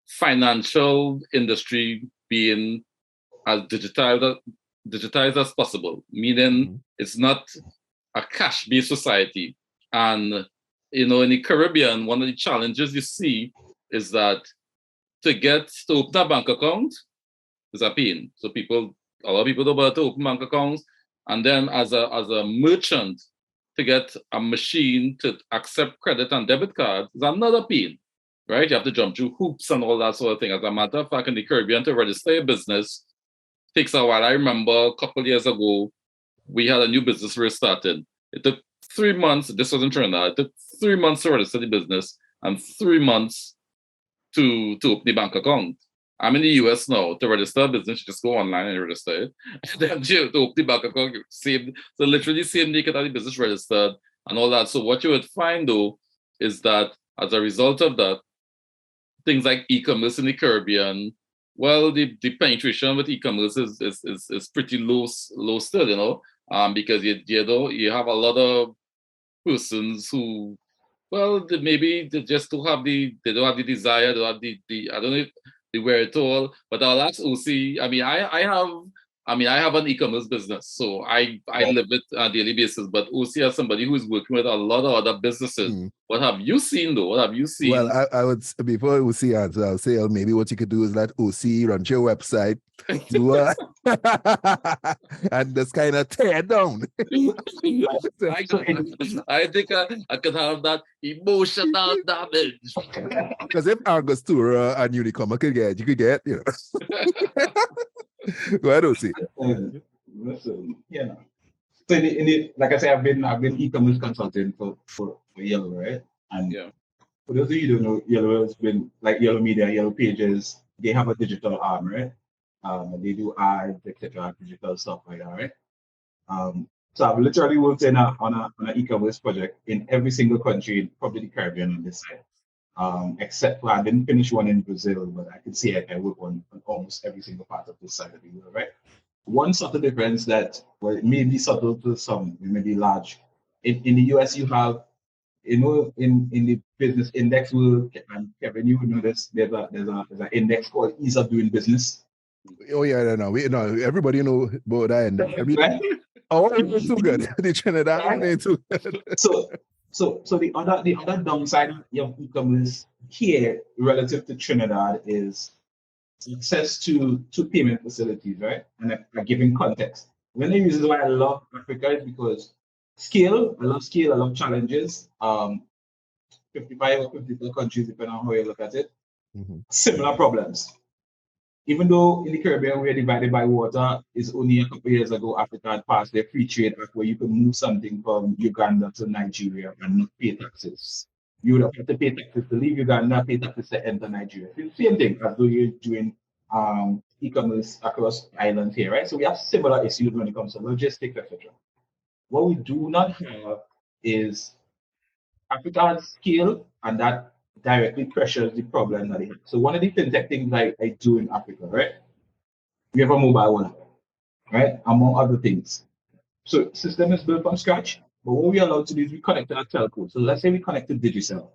financial industry being as digitized as possible. Meaning, it's not a cash-based society. And in the Caribbean, one of the challenges you see is that to open a bank account is a pain. So a lot of people don't bother to open bank accounts, and then as a merchant to get a machine to accept credit and debit cards is another pain, right? You have to jump through hoops and all that sort of thing. As a matter of fact, in the Caribbean, to register a business takes a while. I remember a couple of years ago, we had a new business we started. It took 3 months. This was in Trinidad. It took 3 months to register the business and 3 months to open the bank account. I'm in the US now. To register a business, you just go online and register it. And then to open the bank account, so literally same day you get the business registered and all that. So what you would find though is that as a result of that, things like e-commerce in the Caribbean, well, the penetration with e-commerce is pretty low still, because you have a lot of persons who, well, they just don't have the desire, they don't have the I don't know if they wear it all. But I'll ask Ocey. I mean, I have an e-commerce business, so I live it on a daily basis. But Ocey as somebody who is working with a lot of other businesses. What have you seen though? What have you seen? Well, I would, before Ocey answers, I'll say maybe what you could do is let Ocey run your website, and just kind of tear down. I think I could have that emotional damage. Because if Angostura and Unicom you could get. Go ahead, Ocey. Listen, So like I said, I've been e-commerce consultant for Yellow, right? And for those of you who don't know, Yellow has been like Yellow Media, Yellow Pages. They have a digital arm, right? And they do ads, etc., digital stuff like that, right? So I've literally worked on an e-commerce project in every single country, probably the Caribbean on this side. Except for I didn't finish one in Brazil, but I could see I work on almost every single part of this side of the world, right? One subtle difference that, well, it may be subtle to some, it may be large. In the US, you have, in the business index world, and Kevin, you would know this, there's an index called ease of doing business. Oh yeah, no, everybody know about that. And Right? oh, it's too good. The Trinidad ain't too good. So the other downside of e-commerce here relative to Trinidad is access to payment facilities, right? And a given context. One of the reasons why I love Africa is because scale. I love scale. I love challenges. 55 or 54 countries, depending on how you look at it. Mm-hmm. Similar problems. Even though in the Caribbean we're divided by water, is only a couple of years ago Africa had passed their free trade act where you could move something from Uganda to Nigeria and not pay taxes. You would have had to pay taxes to leave Uganda, pay taxes to enter Nigeria. It's the same thing as though you're doing e-commerce across islands here, right? So we have similar issues when it comes to logistics, etc. What we do not have is Africa's scale, and that directly pressures the problem that they have. So one of the fintech things I do in Africa, right? We have a mobile wallet, right? Among other things. So system is built from scratch, but what we are allowed to do is we connect to a telco. So let's say we connect to Digicel.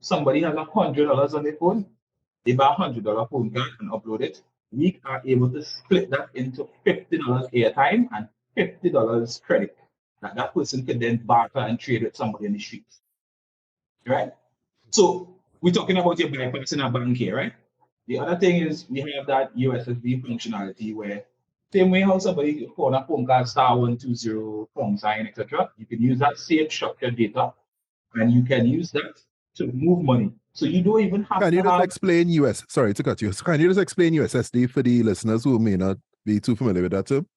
Somebody has $100 on their phone, they buy $100 phone card and upload it. We are able to split that into $50 airtime and $50 credit. That person can then barter and trade with somebody in the streets. Right? So we're talking about your bypassing a bank here, right? The other thing is we have that USSD functionality where same way how somebody call a phone card *120 phone sign, etc. You can use that same structured data and you can use that to move money. So you don't even have Can you to just have explain sorry to cut you. Can you just explain USSD for the listeners who may not be too familiar with that term?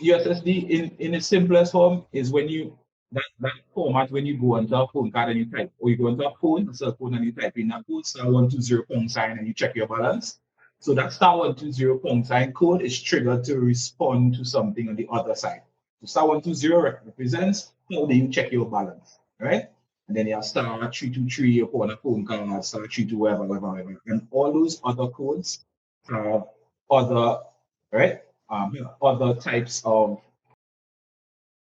USSD in its simplest form is when you that format when you go onto a phone card and you type, or you go onto a cell phone and you type in that code *120 sign and you check your balance. So that *120 sign code is triggered to respond to something on the other side. So *120 represents how do you check your balance, right? And then you have *323 upon a phone card, *32 whatever. And all those other codes have other, right? Other types of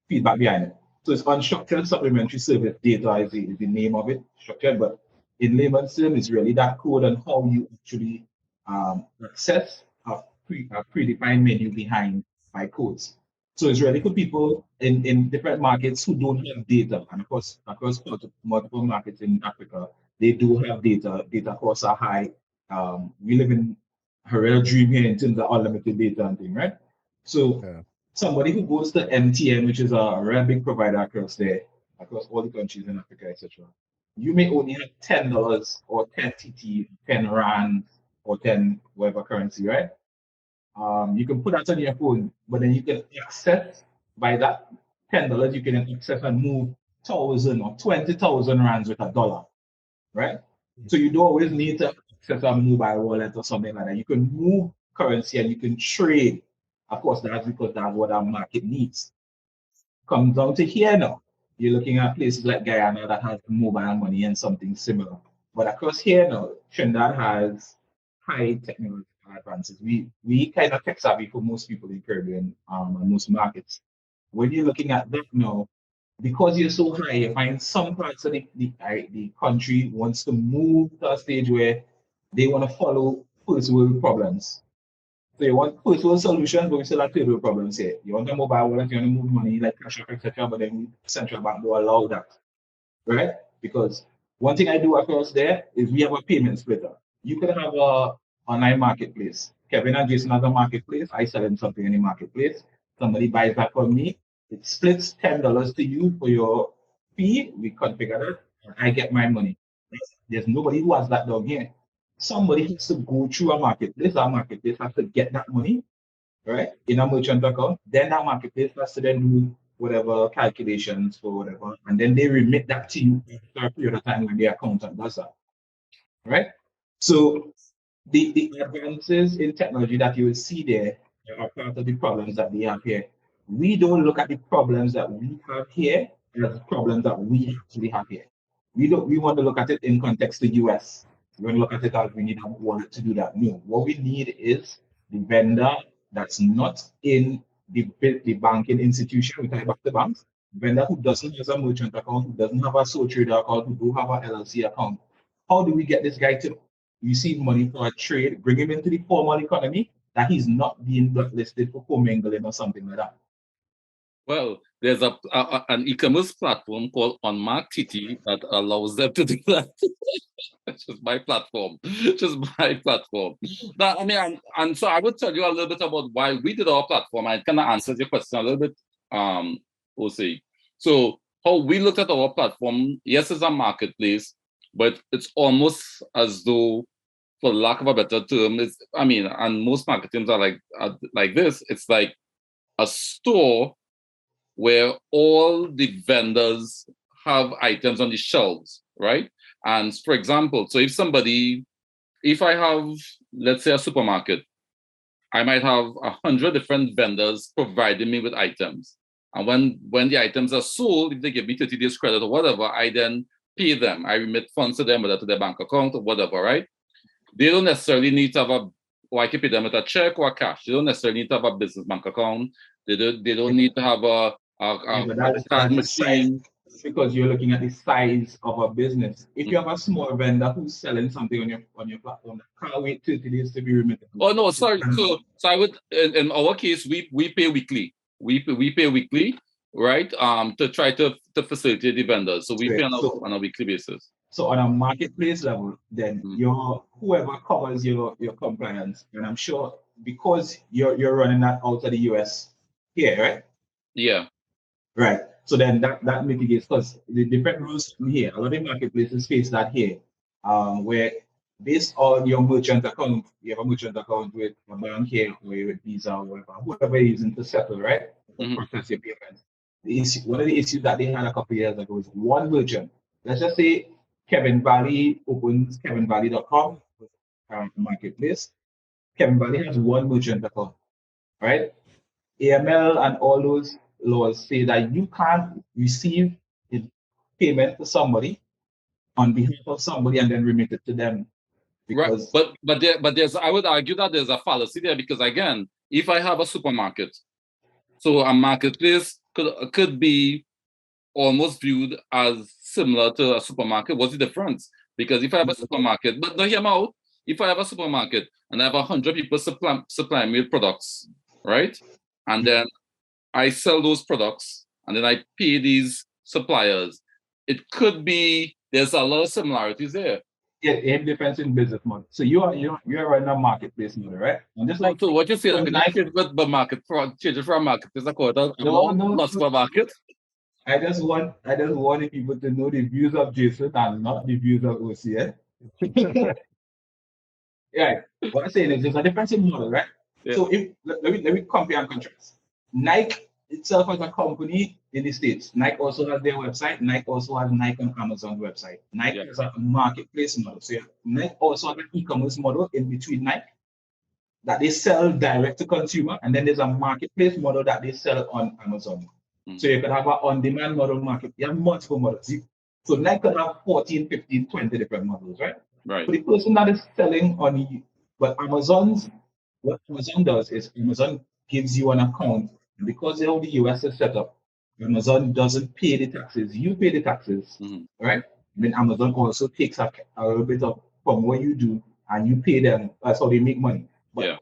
feedback behind it. So it's unstructured supplementary service data is the name of it, structured, but in layman's terms, it's really that code and how you actually access a predefined menu behind by codes. So it's really for people in different markets who don't have data. And of course, across multiple markets in Africa, they do have data. Data costs are high. We live in a real dream here in terms of unlimited data and thing, right? So somebody who goes to MTN, which is a real big provider across there, across all the countries in Africa, etc., you may only have $10 or 10 TT, 10 Rand, or 10 whatever currency, right? You can put that on your phone, but then you can access by that $10, you can access and move 1,000 or 20,000 rands with $1, right? So you don't always need to access a mobile wallet or something like that. You can move currency and you can trade. Of course, that's because that's what our market needs. Comes down to here now. You're looking at places like Guyana that has mobile money and something similar. But across here now, Trinidad has high technological advances. We kind of tech savvy for most people in Caribbean and most markets. When you're looking at that now, because you're so high, you find some parts of the country wants to move to a stage where they want to follow first world problems. So you want first world solutions, but we still have third world problems here. You want a mobile wallet, you want to move money like cash app, etc., but then central bank don't allow that, right? Because one thing I do across there is we have a payment splitter. You could have a online marketplace. Kevin and Jason has a marketplace. I sell him something in the marketplace. Somebody buys that from me. It splits $10 to you for your fee. We configure that, and I get my money. There's nobody who has that down here. Somebody has to go through a marketplace. Our marketplace has to get that money, right, in a merchant account. Then that marketplace has to then do whatever calculations for whatever, and then they remit that to you after a period of time when the accountant does that, right? So the advances in technology that you will see there are part of the problems that we have here. We don't look at the problems that we have here as problems that we actually have here. We want to look at it in context to US. We want to look at it as we need a wallet to do that. No, what we need is the vendor that's not in the banking institution, we talk about the banks, vendor who doesn't have a merchant account, who doesn't have a sole trader account, who don't have a LLC account. How do we get this guy to receive money for a trade, bring him into the formal economy, that he's not being blacklisted for commingling or something like that? Well, there's an e-commerce platform called Unmarked TT that allows them to do that. It's just my platform. Just my platform. Now, I mean, and so I would tell you a little bit about why we did our platform. I kind of answered your question a little bit, Ocey. So how we looked at our platform, yes, it's a marketplace, but it's almost as though, for lack of a better term, it's, I mean, and most marketings are like this. It's like a store where all the vendors have items on the shelves, right? And for example, so if I have, let's say, a supermarket, I might have 100 different vendors providing me with items. And when the items are sold, if they give me 30 days credit or whatever, I then pay them. I remit funds to them, whether to their bank account or whatever, right? They don't necessarily need to have or I can pay them with a check or cash. They don't necessarily need to have a business bank account. They don't need to have a credit card machine. Because you're looking at the size of a business. If you have a small vendor who's selling something on your platform, can't wait 30 days to be remitted. Oh no, sorry. So I would, in our case, we pay weekly. We pay weekly, right? To try to facilitate the vendors. So we pay on a weekly basis. So on a marketplace level, then your whoever covers your compliance, and I'm sure because you're running that out of the US here, right? Yeah. Right. So then that mitigates, because the different rules from here, a lot of marketplaces face that here, where based on your merchant account, you have a merchant account with a bank here, or with Visa or whoever you're using to settle, right? Process your payments. One of the issues that they had a couple of years ago is one merchant. Let's just say Kevin Valley opens kevinvalley.com marketplace. Kevin Valley has one merchant account, right? AML and all those laws say that you can't receive a payment to somebody on behalf of somebody and then remit it to them. Because right. But there's, I would argue that there's a fallacy there, because again, if I have a supermarket, so a marketplace could be almost viewed as similar to a supermarket. What's the difference? Because if I have a supermarket, but now hear me out, if I have a supermarket and I have 100 people supplying me with products, right? And then I sell those products and then I pay these suppliers, it could be, there's a lot of similarities there. Yeah, it depends in business model. So you're running a marketplace model, right? And just like so what you say, so change it from marketplace not supermarket. I just want the people to know the views of Jason and not the views of Ocey. Yeah, what I'm saying is there's a difference in model, right? Yeah. So if let me compare and contrast. Nike itself as a company in the States, Nike also has their website. Nike also has Nike and Amazon website. Nike is a marketplace model. So Nike also has an e-commerce model in between Nike that they sell direct to consumer, and then there's a marketplace model that they sell on Amazon. So you can have an on-demand model market. You have multiple models. So Nike could have 14, 15, 20 different models, right? Right. So the person that is selling on what Amazon does is Amazon gives you an account, and because how the US is set up, Amazon doesn't pay the taxes. You pay the taxes, right? And then Amazon also takes a little bit of from what you do, and you pay them. That's how they make money. But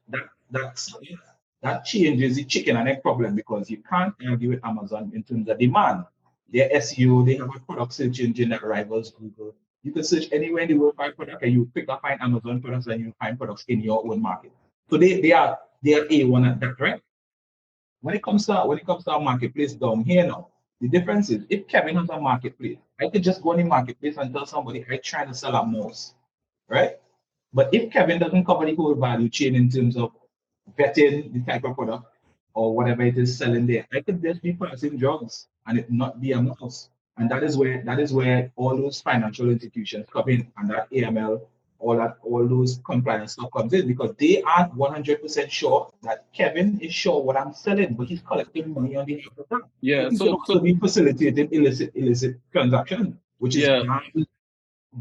that changes the chicken and egg problem, because you can't argue with Amazon in terms of demand. Their SEO, they have a product search engine that rivals Google. You can search anywhere in the world for a product, and you pick up find Amazon products, and you find products in your own market. So they are A1 at that, right? When it comes to our marketplace down here now, the difference is if Kevin has a marketplace, I could just go on the marketplace and tell somebody I try to sell a mouse, right? But if Kevin doesn't cover the whole value chain in terms of vetting the type of product or whatever it is selling there, I could just be passing drugs and it not be a mouse. And that is where all those financial institutions come in, and that AML all those compliance stuff comes in because they aren't 100% sure that Kevin is sure what I'm selling, but he's collecting money on behalf of that. Yeah. He can also be facilitating illicit transactions, which is done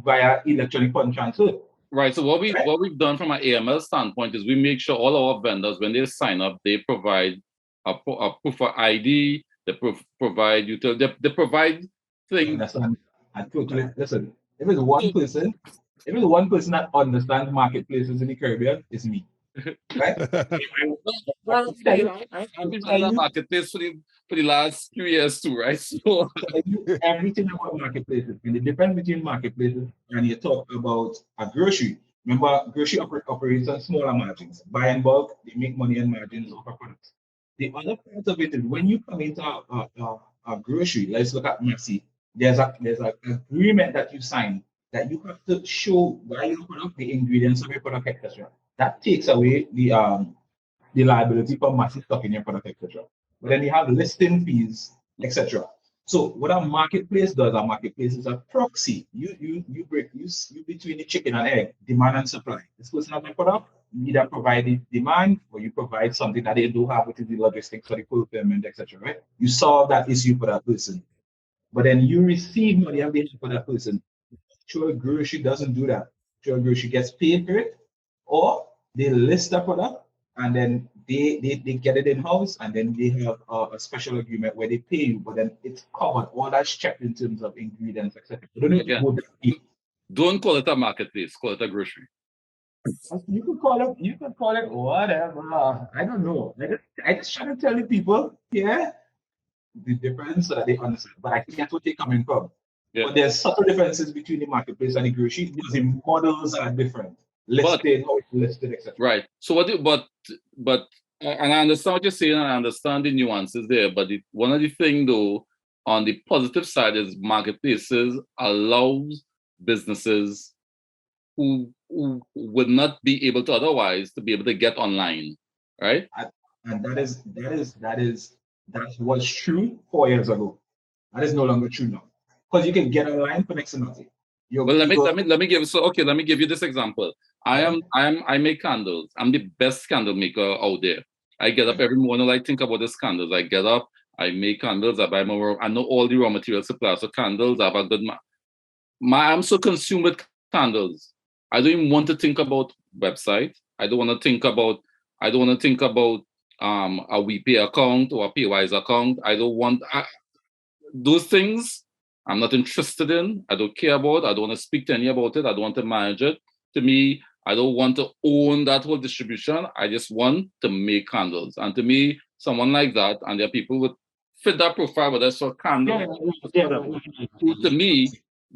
via electronic fund transfer. Right. So what we've done from an AML standpoint is we make sure all our vendors, when they sign up, they provide a proof of ID. They provide utility. They provide things. I totally listen. If it's one person that understands marketplaces in the Caribbean, it's me. Right? Well, I've been running that marketplace for the last few years too, right? So everything about marketplaces and the difference between marketplaces and you talk about a grocery. Remember, grocery operates on smaller margins. Buy in bulk, they make money on margins of products. The other part of it is when you come into a grocery, let's look at Massy, there's an agreement that you sign that you have to show why your product, the ingredients of your product, etc. That takes away the liability for massive stock in your product, etc. But then you have listing fees, etc. So what a marketplace does, a marketplace is a proxy. You between the chicken and egg, demand and supply. This person has a product, you either provide the demand or you provide something that they do have, which is the logistics for the fulfillment, etc. Right? You solve that issue for that person. But then you receive money on behalf of that person. Sure, grocery doesn't do that. Sure, grocery gets paid for it, or they list the product and then they get it in house, and then they have a special agreement where they pay you, but then it's covered. All that's checked in terms of ingredients, etc. You don't need to go that deep. Don't call it a marketplace. Call it a grocery. You could call it whatever. I don't know. I just try to tell the people, the difference so that they understand. But I think that's what they're coming from. Yeah. But there's subtle differences between the marketplace and the grocery because the models are different. Listed, how it's listed, etc. Right. So but and I understand what you're saying, and I understand the nuances there. But one of the things though, on the positive side, is marketplaces allows businesses who would not be able to otherwise to be able to get online, right? And that was true 4 years ago. That is no longer true now. Because you can get online for next to nothing. Well, let me give you this example. I make candles. I'm the best candle maker out there. I get up every morning, I think about these candles. I get up, I make candles, I buy more. I know all the raw material suppliers for candles. I have a good I'm so consumed with candles. I don't even want to think about website. I don't want to think about a WePay account or a Paywise account. I don't want those things. I'm not interested in. I don't care about. I don't want to speak to any about it. I don't want to manage it. To me, I don't want to own that whole distribution. I just want to make candles. And to me, someone like that, and there are people with fit that profile, but that's for candles. To me,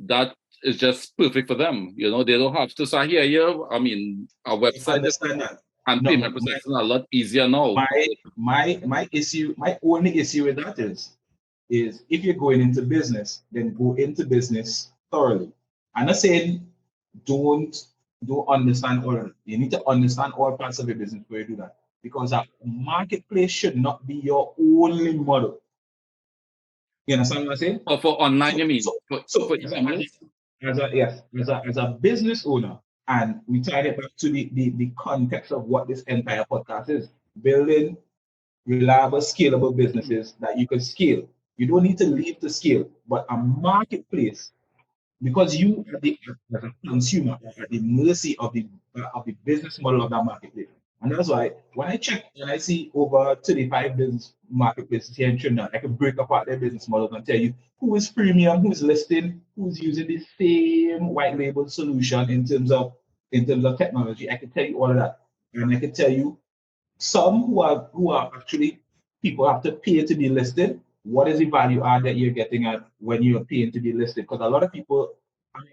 that is just perfect for them. You know, they don't have to say here. I mean, our website and payment processing are a lot easier now. My only issue with that is if you're going into business, then go into business thoroughly. I'm not saying don't understand all of it. You need to understand all parts of your business before you do that. Because a marketplace should not be your only model. You understand what I'm saying? Or for online, you mean? As a business owner, and we tie it back to the context of what this entire podcast is, building reliable, scalable businesses that you can scale. You don't need to leave to scale, but a marketplace, because you as a consumer are at the mercy of the business model of that marketplace. And that's why when I see over 35 business marketplaces here in Trinidad, I can break apart their business models and tell you who is premium, who is listing, who's using the same white label solution in terms of technology. I can tell you all of that. And I can tell you some who are actually people have to pay to be listed. What is the value add that you're getting at when you're paying to be listed? Because a lot of people,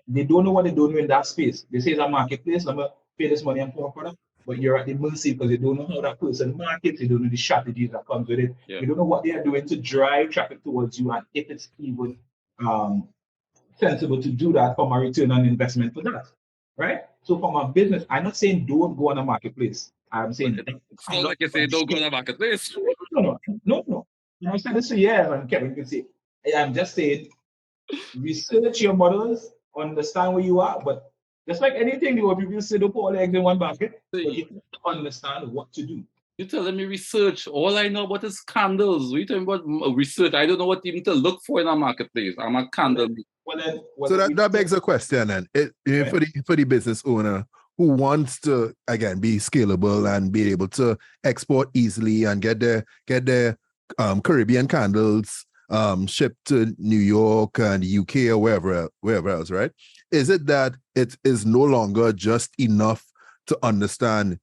they don't know what they're doing in that space. They say it's a marketplace, I'm going to pay this money and for a product, but you're at the mercy because you don't know how that person markets, you don't know the strategies that comes with it. Yeah. You don't know what they are doing to drive traffic towards you and if it's even sensible to do that from a return on investment for that, right? So from a business, I'm not saying don't go on a marketplace. I'm saying it's not like you say don't go on a marketplace. No. I said this for years, and Kevin can say, I'm just saying research your models, understand where you are, but Just like anything, what people say, don't put all the eggs in one basket, but you have to understand what to do. You're telling me research. All I know about is candles. We're talking about research. I don't know what even to look for in a marketplace. I'm a candle. So that begs a question, and for the business owner who wants to again be scalable and be able to export easily and get their Caribbean candles shipped to New York and the UK or wherever else, right? Is it that it is no longer just enough to understand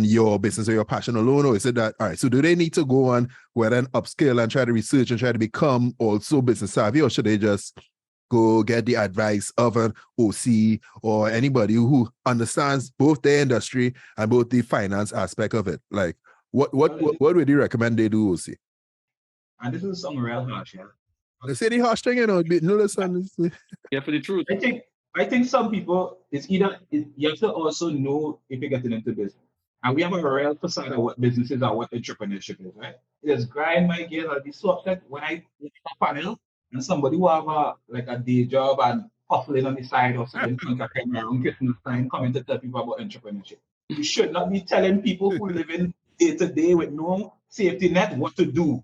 your business or your passion alone, or is it that, all right, so do they need to go on whether an upscale and try to research and try to become also business savvy, or should they just go get the advice of an Ocey or anybody who understands both the industry and both the finance aspect of it? Like, what would you recommend they do, Ocey? And this is some real harsh, yeah. They say the harsh thing, you know, no listen. Yeah, for the truth. I think some people, you have to also know if you're getting into business. And we have a real facade of what business is and what entrepreneurship is, right? It's grind my gears. I'll be so upset when I look at a panel and somebody who have a day job and hustling on the side or something, contracting around Christmas time, coming to tell people about entrepreneurship. You should not be telling people who live in day to day with no safety net what to do.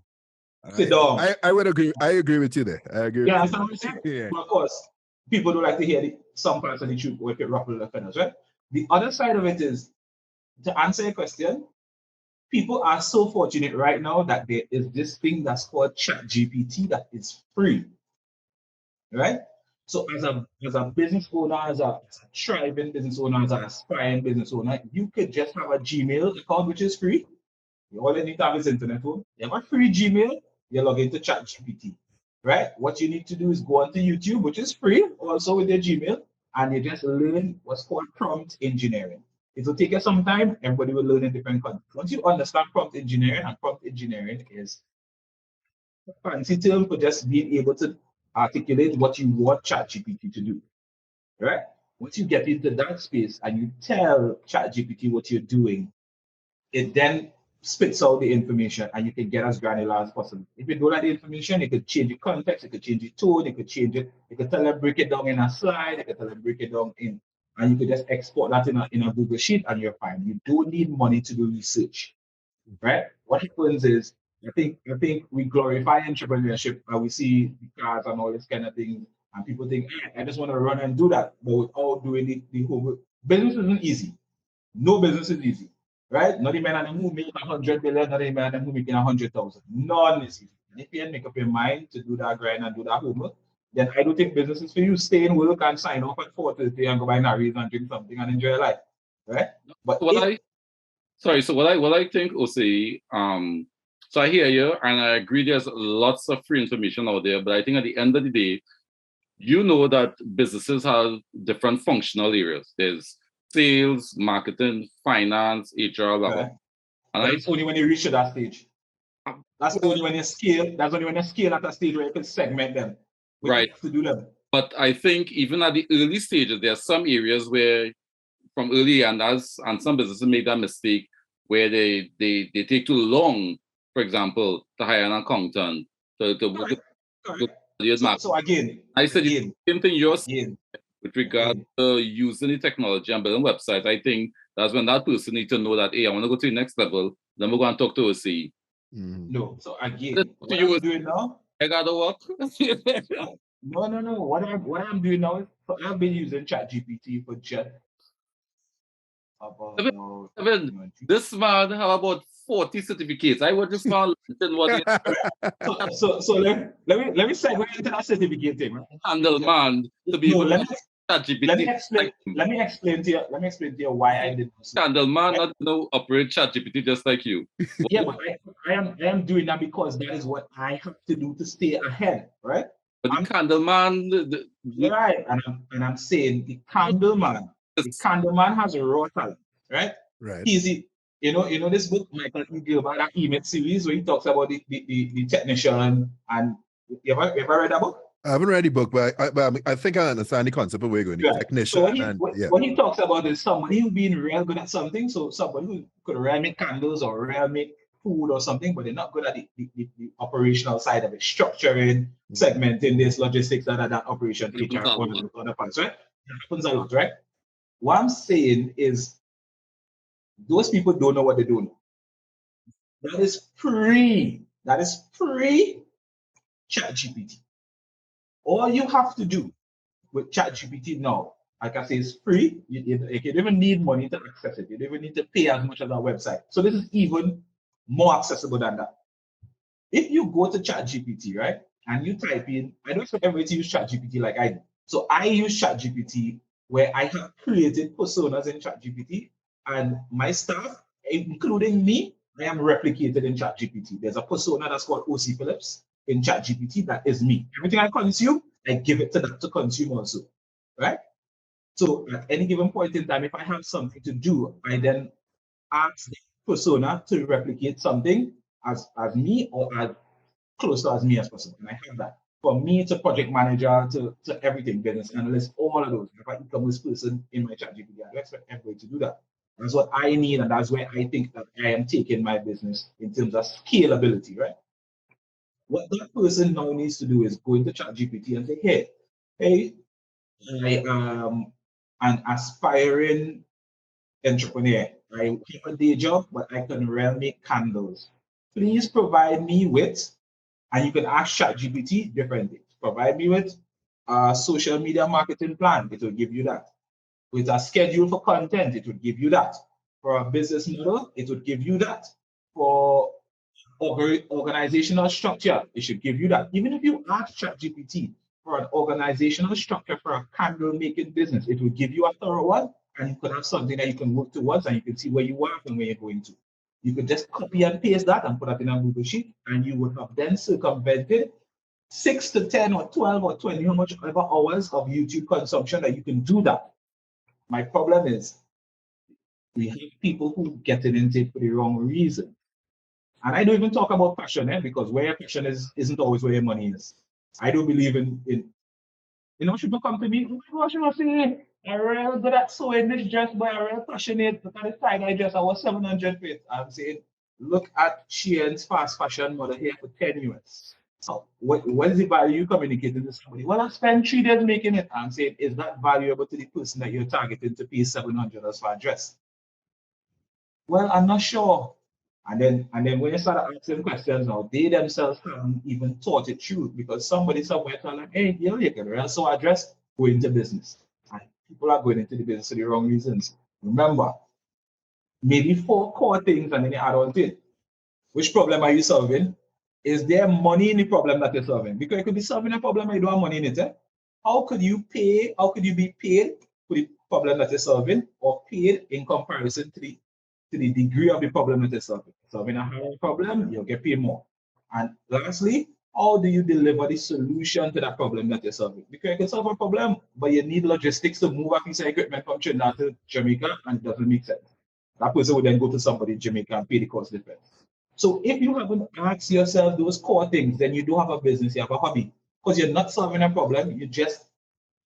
Sit down. I would agree. I agree with you there. I agree. Yeah, but of course, people don't like to hear some parts of the truth or if it ruffles the feathers, right? The other side of it is, to answer your question, people are so fortunate right now that there is this thing that's called ChatGPT that is free, right? So as a business owner, as a thriving business owner, as an aspiring business owner, you could just have a Gmail account which is free. You all you need to have is internet phone. You have a free Gmail, you log into ChatGPT, right? What you need to do is go onto YouTube, which is free, also with your Gmail, and you just learn what's called prompt engineering. It will take you some time. Everybody will learn in different concepts. Once you understand prompt engineering, and prompt engineering is a fancy term for just being able to articulate what you want ChatGPT to do, right? Once you get into that space and you tell ChatGPT what you're doing, it then spits out the information and you can get as granular as possible. If you don't like the information, it could change the context, it could change the tone, it could change it, it could tell it break it down in a slide, it could tell it break it down in, and you could just export that in a Google Sheet and you're fine. You don't need money to do research, right? What happens is, I think we glorify entrepreneurship and we see the cars and all this kind of thing, and people think, I just want to run and do that, but without doing the homework. Business isn't easy. No business is easy. Right? Not even who make 100 million, not even who making 100,000. None is easy. And if you make up your mind to do that grind and do that homework, then I don't think business is for you. Stay in work and sign off at 4:30 and go buy Narries and drink something and enjoy life. Right? But what I think, Ocey, so I hear you and I agree there's lots of free information out there, but I think at the end of the day, you know that businesses have different functional areas. There's sales, marketing, finance, HR, blah, blah. And that's only when you reach to that stage. That's only when you scale. That's only when you scale at a stage where you can segment them. Right. To do them. But I think even at the early stages, there are some areas where from early and some businesses make that mistake where they take too long, for example, to hire an accountant. So again, I said the same thing you're saying with regard to using the technology and building websites. I think that's when that person needs to know that, hey, I want to go to the next level. Then we're going to talk to Ocey. No, so again, what I'm doing now, I gotta work. No. What I'm doing now is, so I've been using ChatGPT for just about this man have about 40 certificates. I was just found what so let me segue into that certificate thing. Right? Handle man to be let me explain to you why I did this. Handle man not operate ChatGPT just like you. Yeah, but I am doing that because that is what I have to do to stay ahead, right? But the candle man, right? And I'm saying the candle man has a raw talent, right? Right. Easy. You know this book, Michael E. Gilbert, that email series where he talks about the technician, and you ever read that book? I haven't read the book, but I think I understand the concept of where you're going. Right. Technician. So what he talks about is somebody who's being real good at something. So somebody who could really make candles or really make food or something, but they're not good at the operational side of it, structuring, segmenting this, logistics, that operation, HR, other parts, right? That happens a lot, right? what I'm saying is those people don't know what they don't know. That is pre ChatGPT. All you have to do with ChatGPT now, like I say, it's free. You don't even need money to access it. You don't even need to pay as much as our website. So this is even more accessible than that. If you go to ChatGPT, right, and you type in, I don't expect everybody to use ChatGPT like I do. So I use ChatGPT where I have created personas in ChatGPT, and my staff, including me, I am replicated in ChatGPT. There's a persona that's called Ocey Phillips in ChatGPT that is me. Everything I consume, I give it to that to consume also, right? So at any given point in time, if I have something to do, I then ask the persona to replicate something as me or as close to as me as possible. And I have that. From me to project manager to everything, business analyst, all of those. If I become this person in my chat GPT, I expect everybody to do that. That's what I need, and that's where I think that I am taking my business in terms of scalability, right? What that person now needs to do is go into chat GPT and say, hey, I am an aspiring entrepreneur. I have a day job, but I can really make candles. Please provide me with, and you can ask ChatGPT different things. Provide me with a social media marketing plan. It will give you that. With a schedule for content, it would give you that. For a business model, it would give you that. For organizational structure, it should give you that. Even if you ask ChatGPT for an organizational structure for a candle making business, it will give you a thorough one, and you could have something that you can work towards, and you can see where you are and where you're going to. You could just copy and paste that and put that in a Google Sheet, and you would have then circumvented 6 to 10 or 12 or 20, how much ever hours of YouTube consumption that you can do that. My problem is we have people who get into it for the wrong reason. And I don't even talk about passion, because where your passion is isn't always where your money is. I don't believe in you know, people come to me, oh my gosh, you know, see, I really good at sewing this dress, but I'm really passionate. Look at the tie-dye dress, I was 700 for it. I'm saying, look at Sheehan's fast fashion model here for 10 years. So what is the value you communicating to somebody? Well, I spent 3 days making it. I'm saying, is that valuable to the person that you're targeting to pay 700 for a dress? Well, I'm not sure. And then when you start asking questions now, they themselves haven't even thought it through, because somebody somewhere told them, hey, you know, you can also address go into business. And people are going into the business for the wrong reasons. Remember, maybe 4 core things and then you add on to it. Which problem are you solving? Is there money in the problem that you're solving? Because you could be solving a problem and you don't have money in it. How could you be paid for the problem that you're solving, or paid in comparison to the degree of the problem that you're solving? Solving a higher problem, you'll get paid more. And lastly, how do you deliver the solution to that problem that you're solving? Because you can solve a problem, but you need logistics to move a piece of equipment from Trinidad to Jamaica, and it doesn't make sense. That person would then go to somebody in Jamaica and pay the cost difference. So if you haven't asked yourself those core things, then you don't have a business, you have a hobby. Because you're not solving a problem, you're just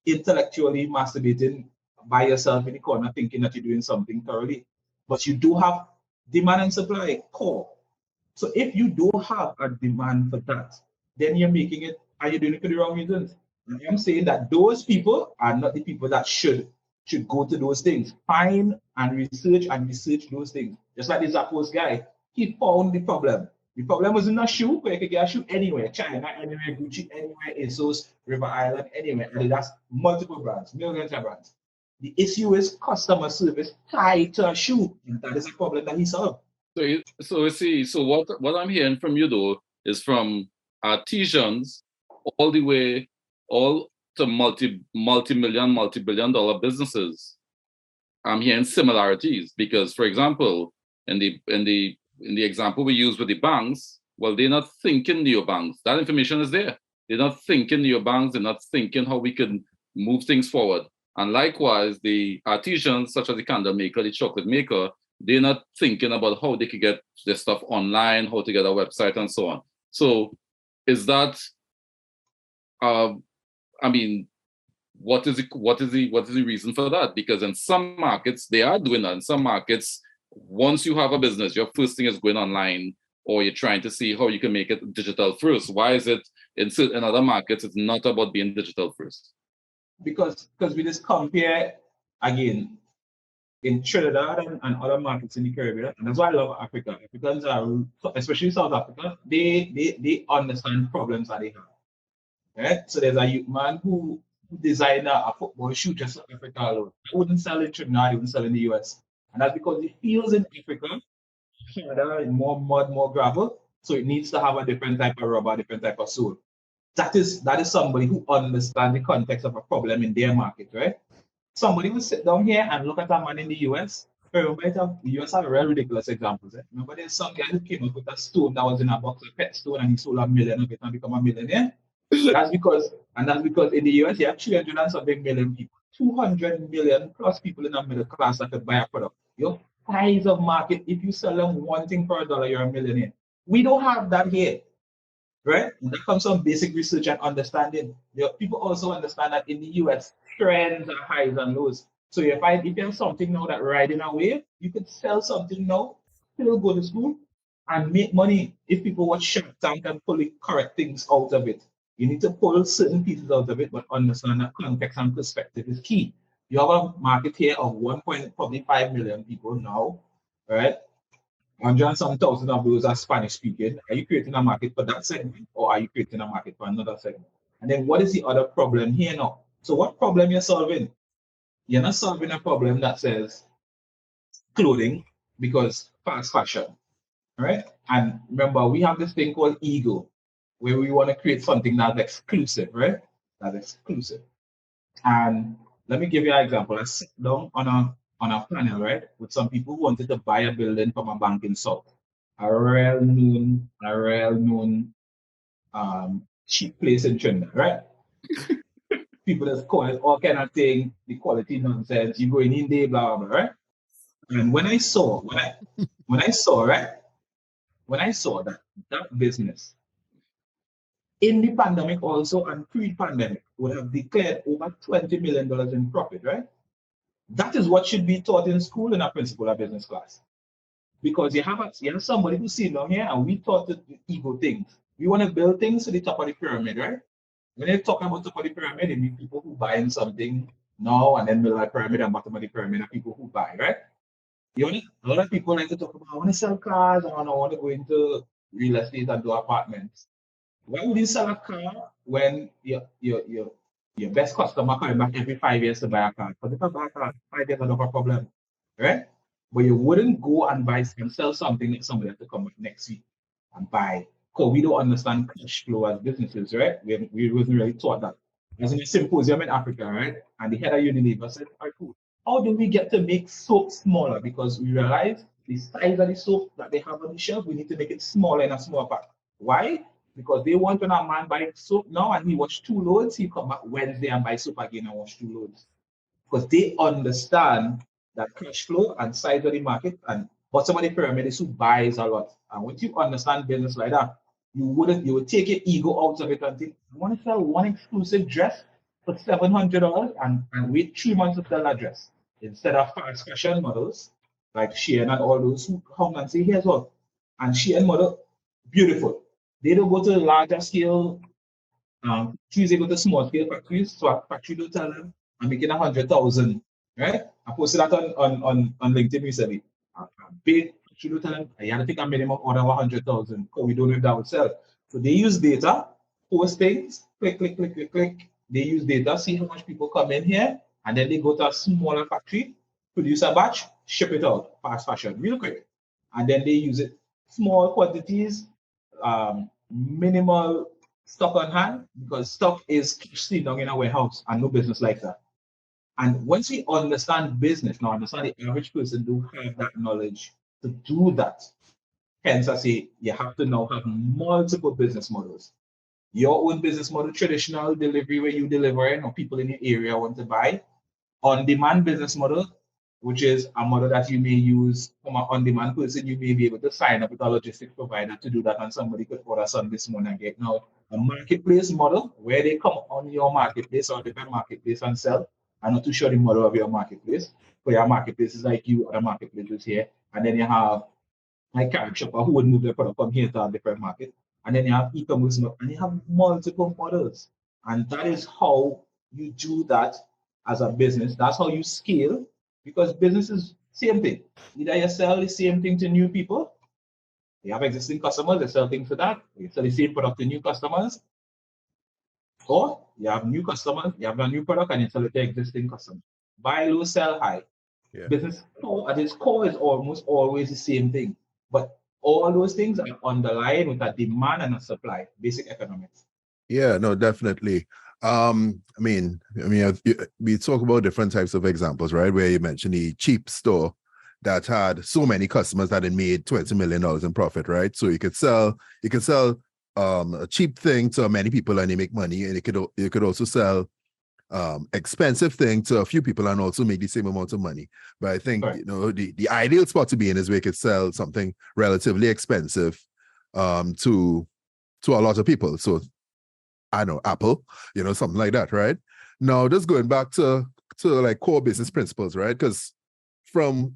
intellectually masturbating by yourself in the corner thinking that you're doing something thoroughly. But you do have demand and supply core. So if you don't have a demand for that, then you're making it, and you're doing it for the wrong reasons. And I'm saying that those people are not the people that should go to those things. Find and research those things. Just like the Zappos guy, he found the problem. The problem was in a shoe, where you could get a shoe anywhere, China, anywhere, Gucci, anywhere, ASOS, River Island, anywhere. And that's multiple brands, millions of brands. The issue is customer service tied to a shoe. And that is a problem that he solved. So what I'm hearing from you though is from artisans all to multi-billion dollar businesses. I'm hearing similarities because, for example, in the example we use with the banks, well, they're not thinking neobanks. That information is there. They're not thinking neobanks. They're not thinking how we can move things forward. And likewise, the artisans, such as the candle maker, the chocolate maker, they're not thinking about how they could get their stuff online, how to get a website, and so on. So, is that? I mean, what is the reason for that? Because in some markets they are doing that. In some markets, once you have a business, your first thing is going online, or you're trying to see how you can make it digital first. Why is it in other markets it's not about being digital first? Because we just compare again. in Trinidad and other markets in the Caribbean, and that's why I love Africa. Africans are, especially South Africa, they understand problems that they have. Right? So there's a youth man who designed a football shoe just for Africa alone. He wouldn't sell in Trinidad, he wouldn't sell in the US. And that's because he feels in Africa, Canada, more mud, more gravel. So it needs to have a different type of rubber, different type of sole. That is somebody who understands the context of a problem in their market, right? Somebody will sit down here and look at a man in the US. Remember, the US have very ridiculous examples. Eh? Remember, there's some guy who came up with a stone that was in a box of pet stone and he sold $1 million of it and become a millionaire. That's because in the US, you have 300 and something million people, 200 million plus people in the middle class that could buy a product. Your size of market, if you sell them one thing for $1, you're a millionaire. We don't have that here, right? And that comes from basic research and understanding. People also understand that in the US, trends are highs and lows. So if you have something now that riding a wave, you could sell something now, still go to school, and make money. If people watch Shark Tank and pull the correct things out of it, you need to pull certain pieces out of it, but understand that context and perspective is key. You have a market here of 1.5 million people now, right? 100 and some thousand of those are Spanish speaking. Are you creating a market for that segment, or are you creating a market for another segment? And then what is the other problem here now? So what problem you're solving? You're not solving a problem that says clothing because fast fashion, right? And remember, we have this thing called ego, where we want to create something that's exclusive, right? That's exclusive. And let me give you an example. I sit down on a panel, right, with some people who wanted to buy a building from a bank in South, a real known cheap place in Trinidad, right? People just call it all kind of thing, the quality nonsense. You go in there, blah blah blah, right? And when I saw that business in the pandemic also and pre-pandemic would have declared over $20 million in profit, right? That is what should be taught in school in a principal or business class. Because you have somebody who's sitting down here and we taught the ego things. We want to build things to the top of the pyramid, right? When they talk about top of the pyramid, it means people who buy in something now and then middle of the pyramid and bottom of the pyramid are people who buy, right? A lot of people like to talk about, I want to sell cars and I want to go into real estate and do apartments. Why would you sell a car when your best customer coming back every 5 years to buy a car? Because if I buy a car, 5 years, I don't have a problem, right? But you wouldn't go and buy and sell something that somebody has to come back next week and buy. Because we don't understand cash flow as businesses, right? We wasn't really taught that. I was in a symposium in Africa, right? And the head of Unilever said, all right, cool. How do we get to make soap smaller? Because we realize the size of the soap that they have on the shelf, we need to make it smaller in a small pack. Why? Because they want when a man buy soap now and he wash 2 loads, he come back Wednesday and buy soap again and wash 2 loads. Because they understand that cash flow and size of the market and bottom of the pyramid is who buys a lot. And once you understand business like that, you would take your ego out of it and think, I want to sell one exclusive dress for $700 and wait 3 months to sell that dress. Instead of fast fashion models like Shein and all those who come and say, here's what. And Shein model, beautiful. They don't go to the larger scale, they go to small scale factories. So a factory don't tell them, I'm making 100,000, right? I posted that on LinkedIn recently. A big factory don't tell them, I had to take a minimum order of 100,000 because we don't know if that would sell. So they use data, post things, click. They use data, see how much people come in here, and then they go to a smaller factory, produce a batch, ship it out, fast fashion, real quick. And then they use it small quantities, minimal stock on hand, because stock is sitting down in a warehouse and no business like that. And once we understand business, now understand the average person do have that knowledge to do that. Hence, I say you have to now have multiple business models. Your own business model, traditional delivery where you deliver it or people in your area want to buy. On-demand business model, which is a model that you may use from an on-demand person. You may be able to sign up with a logistics provider to do that, and somebody could order something this morning and get now a marketplace model where they come on your marketplace or different marketplace and sell. I'm not too sure the model of your marketplace. For your marketplaces like you, other marketplaces here, and then you have like carrot shopper who would move their product from here to a different market, and then you have e-commerce and you have multiple models, and that is how you do that as a business. That's how you scale. Because business is same thing. Either you sell the same thing to new people, you have existing customers, you sell things to that, you sell the same product to new customers, or you have new customers, you have a new product and you sell it to existing customers. Buy low, sell high. Yeah. Business core at its core is almost always the same thing. But all those things are underlying with a demand and a supply, basic economics. Yeah, no, definitely. I mean, we talk about different types of examples, right? Where you mentioned the cheap store that had so many customers that it made $20 million in profit, right? So you could sell a cheap thing to many people and you make money, and you could also sell expensive thing to a few people and also make the same amount of money. But I think the ideal spot to be in is where you could sell something relatively expensive to a lot of people. So I know Apple, something like that, right? Now, just going back to like core business principles, right? Because from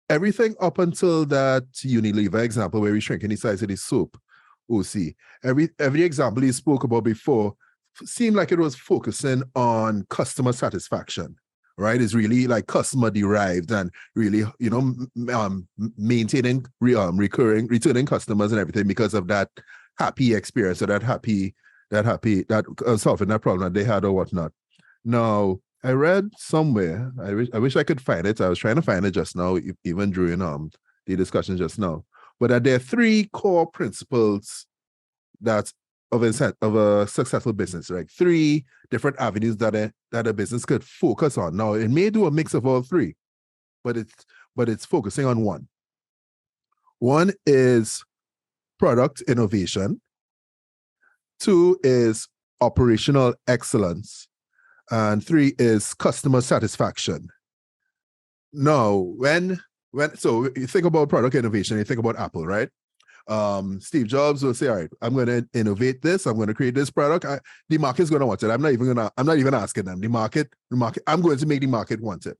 everything up until that Unilever example where we shrinking the size of the soap, Ocey, every example you spoke about before seemed like it was focusing on customer satisfaction, right? It's really like customer derived and really, maintaining returning customers and everything because of that happy experience or that solving that problem that they had or whatnot. Now, I read somewhere, I wish I could find it. I was trying to find it just now, even during the discussion just now. But that there are three core principles that of a successful business, right? Three different avenues that a business could focus on. Now, it may do a mix of all three, but it's focusing on one. One is product innovation. Two is operational excellence. And three is customer satisfaction. Now, so you think about product innovation, you think about Apple, right? Steve Jobs will say, all right, I'm going to innovate this. I'm going to create this product. The market's going to want it. I'm not even asking them. The market, I'm going to make the market want it.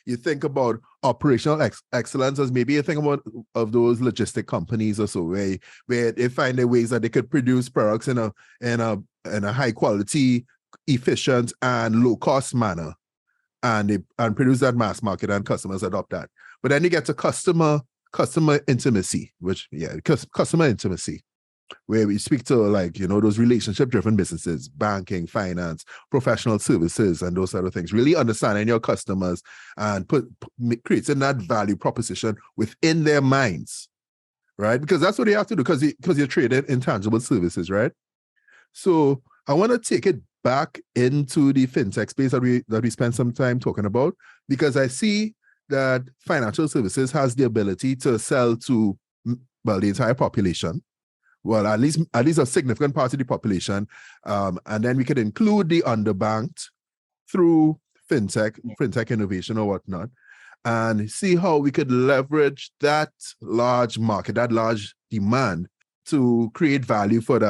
You think about operational excellence as maybe you think about of those logistic companies or so, where they find their ways that they could produce products in a high quality, efficient, and low cost manner, and produce that mass market and customers adopt that. But then you get to customer intimacy, customer intimacy, where we speak to those relationship driven businesses, banking, finance, professional services, and those sort of things. Really understanding your customers and creating that value proposition within their minds, right? Because that's what you have to do, because you're trading intangible services, right? So I want to take it back into the fintech space that we spent some time talking about, because I see that financial services has the ability to sell to the entire population. Well, at least a significant part of the population, and then we could include the underbanked through fintech innovation or whatnot, and see how we could leverage that large market, that large demand, to create value for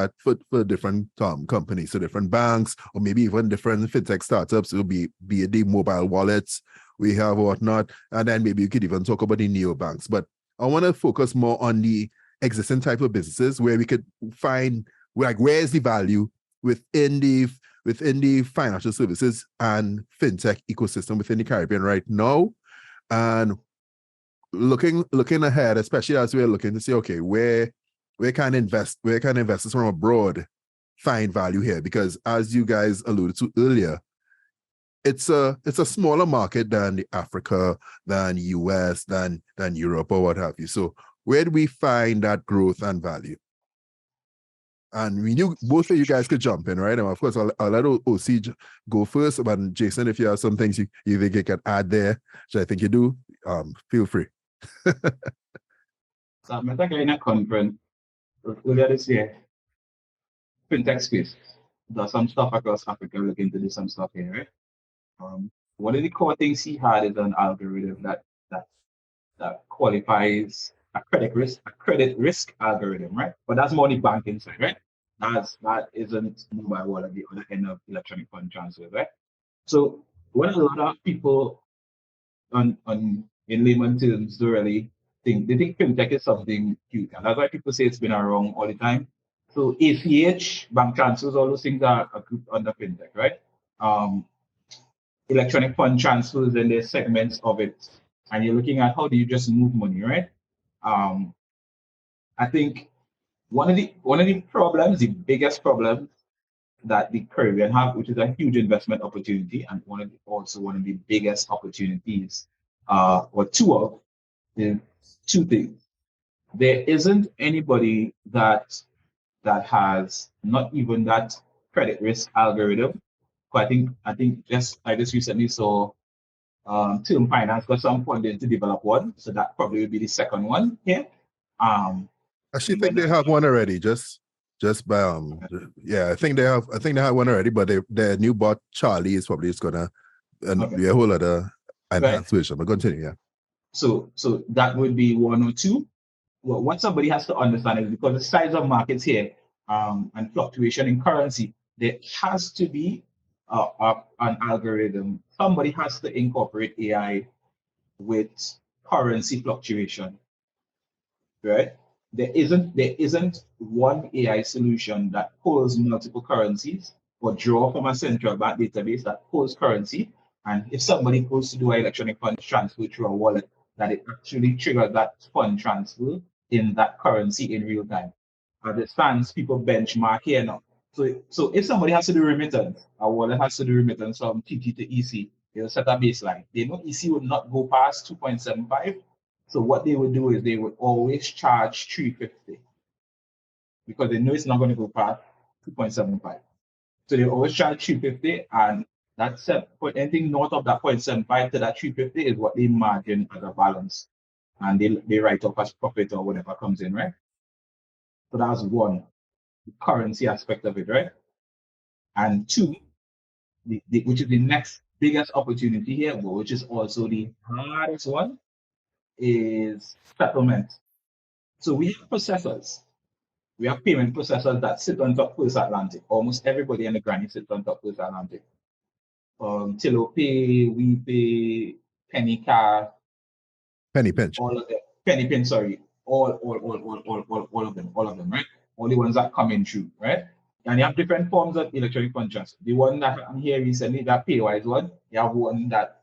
different companies, so different banks, or maybe even different fintech startups. It will be it the mobile wallets we have or whatnot, and then maybe you could even talk about the neobanks. But I want to focus more on the existing type of businesses where we could find where's the value within the financial services and fintech ecosystem within the Caribbean right now, and looking ahead, especially as we're looking to see, okay, where can investors from abroad find value here? Because as you guys alluded to earlier, it's a smaller market than the Africa, than US, than Europe or what have you. So where do we find that growth and value? And we knew both of you guys could jump in, right? And of course, I'll let Ocey go first. But Jason, if you have some things you think you can add there, which I think you do, feel free. So I'm in a conference earlier this year, fintech space. There's some stuff across Africa, looking to do some stuff here, right? One of the core things he had is an algorithm that qualifies a credit risk algorithm, right? But that's more on the banking side, right? That isn't mobile wallet, the other end of electronic fund transfer, right? So when a lot of people in layman terms don't really think, they think fintech is something cute, and that's why people say it's been around all the time. So ACH, bank transfers, all those things are grouped under fintech, right? electronic fund transfers and there's segments of it, and you're looking at how do you just move money, right? I think one of the problems, the biggest problem that the Caribbean have, which is a huge investment opportunity, and also one of the biggest opportunities, or is two things. There isn't anybody that has not even that credit risk algorithm. But I think I just recently saw Term Finance got some funding to develop one, so that probably will be the second one here. Actually, think they have one already. Just by yeah, I think they have one already, but their new bot Charlie is probably just gonna be a whole other enhanced version. But continue, yeah. So that would be one or two. Well, what somebody has to understand is because the size of markets here and fluctuation in currency, there has to be an algorithm. Somebody has to incorporate AI with currency fluctuation, right? There isn't one AI solution that pulls multiple currencies or draw from a central bank database that pulls currency. And if somebody goes to do an electronic fund transfer through a wallet, that it actually triggers that fund transfer in that currency in real time. As it stands, people benchmark here now. So if somebody has to do remittance, a wallet has to do remittance from TT to EC, they'll set a baseline. They know EC would not go past 2.75. So what they would do is they would always charge 350 because they know it's not going to go past 2.75. So they always charge 350, and that's anything north of that 0.75 to that 350 is what they margin as a balance, and they write off as profit or whatever comes in, right? So that's one, the currency aspect of it, right? And two, which is the next biggest opportunity here, but which is also the hardest one, is settlement. So we have processors. We have payment processors that sit on top of First Atlantic. Almost everybody in the granny sits on top of First Atlantic. Tillo Pay, WePay, Penny Cash, Penny Pinch. all of them. Penny Pinch, sorry. All of them, right? All the ones that come in through, right? And you have different forms of electronic fund transfer. The one that I'm here recently, that Paywise one, you have one that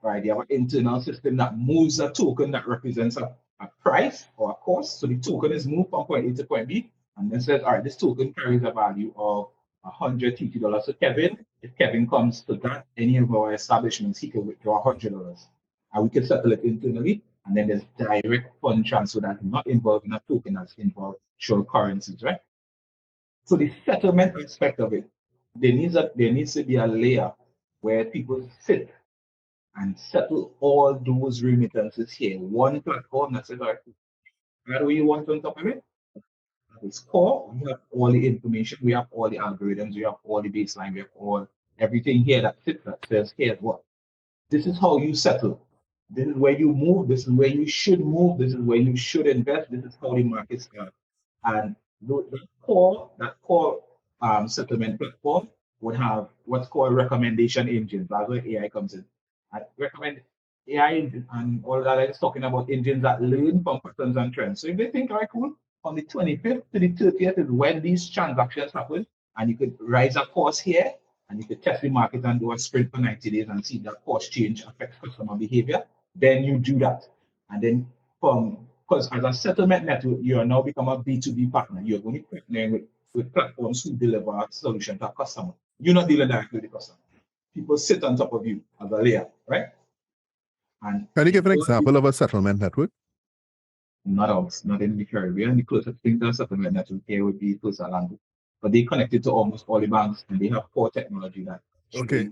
right, you have an internal system that moves a token that represents a price or a cost. So the token is moved from point A to point B, and then says, all right, this token carries a value of $100 TT. So Kevin, if Kevin comes to that, any of our establishments, he can withdraw $100. And we can settle it internally. And then there's direct fund transfer that's not involved in a token, that's involved through currencies, right? So the settlement aspect of it, there needs to be a layer where people sit and settle all those remittances here. One platform that says, all right, how do you want on top of it? It's core. We have all the information, we have all the algorithms, we have all the baseline, we have everything here that sits that says, here's what. This is how you settle. This is where you move. This is where you should move. This is where you should invest. This is how the markets are. And that core settlement platform would have what's called recommendation engines. That's where AI comes in. I recommend AI engine and all that is talking about engines that learn from patterns and trends. So if they think, all right, cool, on the 25th to the 30th is when these transactions happen, and you could rise a course here, and you could test the market and do a sprint for 90 days and see that course change affects customer behavior, then you do that. And then because as a settlement network, you are now become a B2B partner. You're going to partner with platforms who deliver a solution to a customer. You're not dealing directly with the customer. People sit on top of you as a layer, right? And can you give an example of a settlement network? Not in the Caribbean. The closest thing to a settlement network here would be First Atlantic. But they connected to almost all the banks, and they have core technology that. Okay,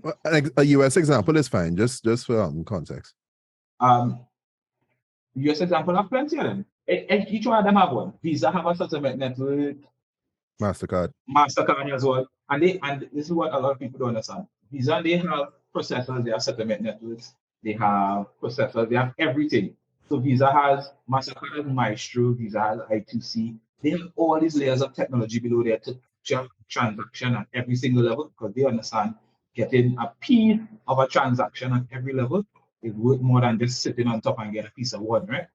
a US example is fine, just for context. US example have plenty of them. Each one of them have one. Visa have a settlement network. MasterCard as well. And this is what a lot of people don't understand. Visa, they have processors, they have settlement networks, they have processors, they have everything. So Visa has, MasterCard has Maestro, Visa has I2C. They have all these layers of technology below there to jump transaction at every single level, because they understand getting a piece of a transaction at every level is worth more than just sitting on top and get a piece of one, right?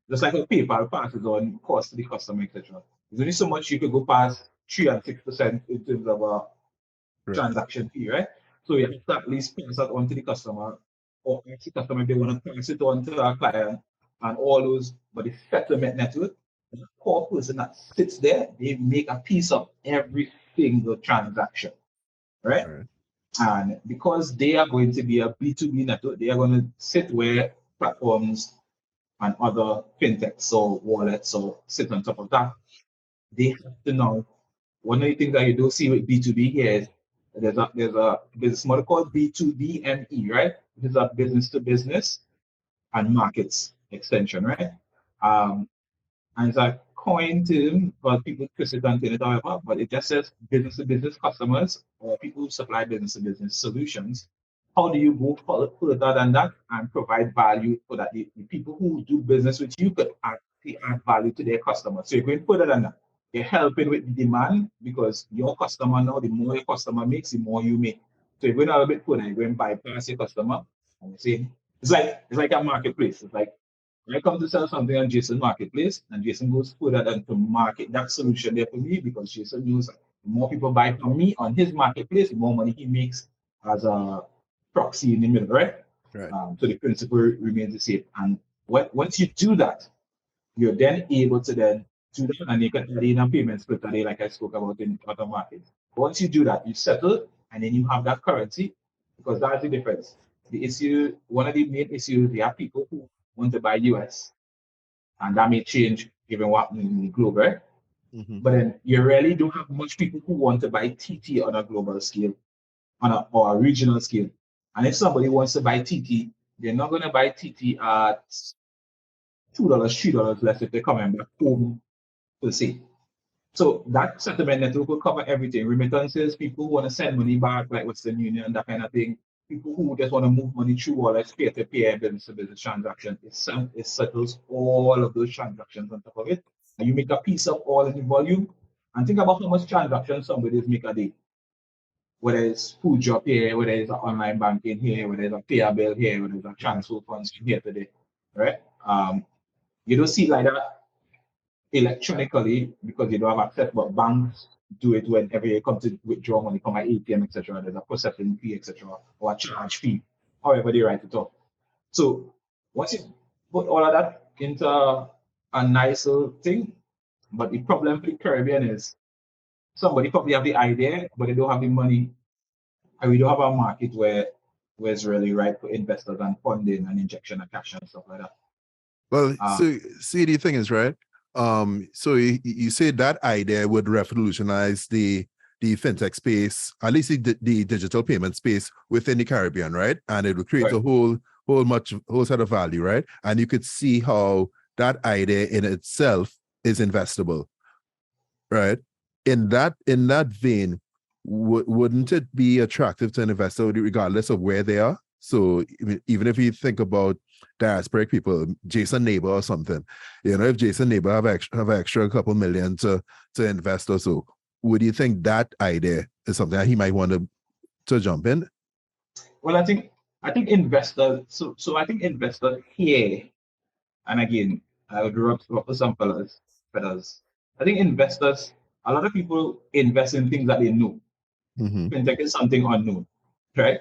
Just like a PayPal passes on cost to the customer, etc. There's only so much you could go past 3 and 6% in terms of a transaction fee, right? So you have to at least pass that on to the customer, or ask the customer if they want to pass it on to our client and all those. But the settlement network, the core person that sits there, they make a piece of every single transaction, right? Right. And because they are going to be a B2B network, they are going to sit where platforms and other fintechs or wallets or sit on top of that. They have to know. One of the things that you don't see with B2B here is there's a business model called B2BME, right? This is a business to business and markets extension, right? Um, and it's a coin term, but people twist it and turn it however, but it just says business to business customers or people who supply business to business solutions. How do you go further than that and provide value so that the people who do business with you could actually add value to their customers? So you're going further than that. You're helping with the demand because your customer now, the more your customer makes, the more you make. So you're going a little bit further, you're going to bypass your customer and you say it's like a marketplace. It's like I come to sell something on Jason Marketplace, and Jason goes further than to market that solution there for me because Jason knows the more people buy from me on his marketplace, the more money he makes as a proxy in the middle, right? Right. So the principle remains the same. And once you do that, you're then able to then do that, and you can add in a payment split today, like I spoke about in other markets. Once you do that, you settle, and then you have that currency, because that's the difference. The issue, one of the main issues, there are people who want to buy US, and that may change given what happening in the globe, right? Mm-hmm. But then you really don't have much people who want to buy TT on a global scale, or a regional scale. And if somebody wants to buy TT, they're not going to buy TT at $2, $3 less if they're coming back home per se. So that settlement network will cover everything. Remittances, people who want to send money back, like Western Union, that kind of thing. People who just want to move money through wallets, peer-to-peer, business-to-business transaction. It settles all of those transactions on top of it. And you make a piece of all in the volume. And think about how much transactions somebody make a day. Whether it's food job here, whether it's online banking here, whether it's a pay a bill here, whether it's a transfer funds here today, right? You don't see it like that electronically because you don't have access, but banks do it whenever you come to withdraw money from an ATM, etc. There's a processing fee, etc., or a charge fee, however they write it up. So once you put all of that into a nice little thing, but the problem for the Caribbean is somebody probably have the idea, but they don't have the money, and we don't have a market where it's really right for investors and funding and injection of cash and stuff like that. Well, so see, the thing is, right? So you say that idea would revolutionize the fintech space, at least the digital payment space within the Caribbean, right? And it would create a whole set of value, right? And you could see how that idea in itself is investable, right? In that vein, wouldn't it be attractive to an investor regardless of where they are? So even if you think about diasporic people, Jason Neighbor or something, if Jason Neighbor have extra a couple million to invest or so, would you think that idea is something that he might want to jump in? Well, I think investors. So I think investors here, and again, I would rub for some fellas. I think investors. A lot of people invest in things that they know. Mm-hmm. Fintech is something unknown, right?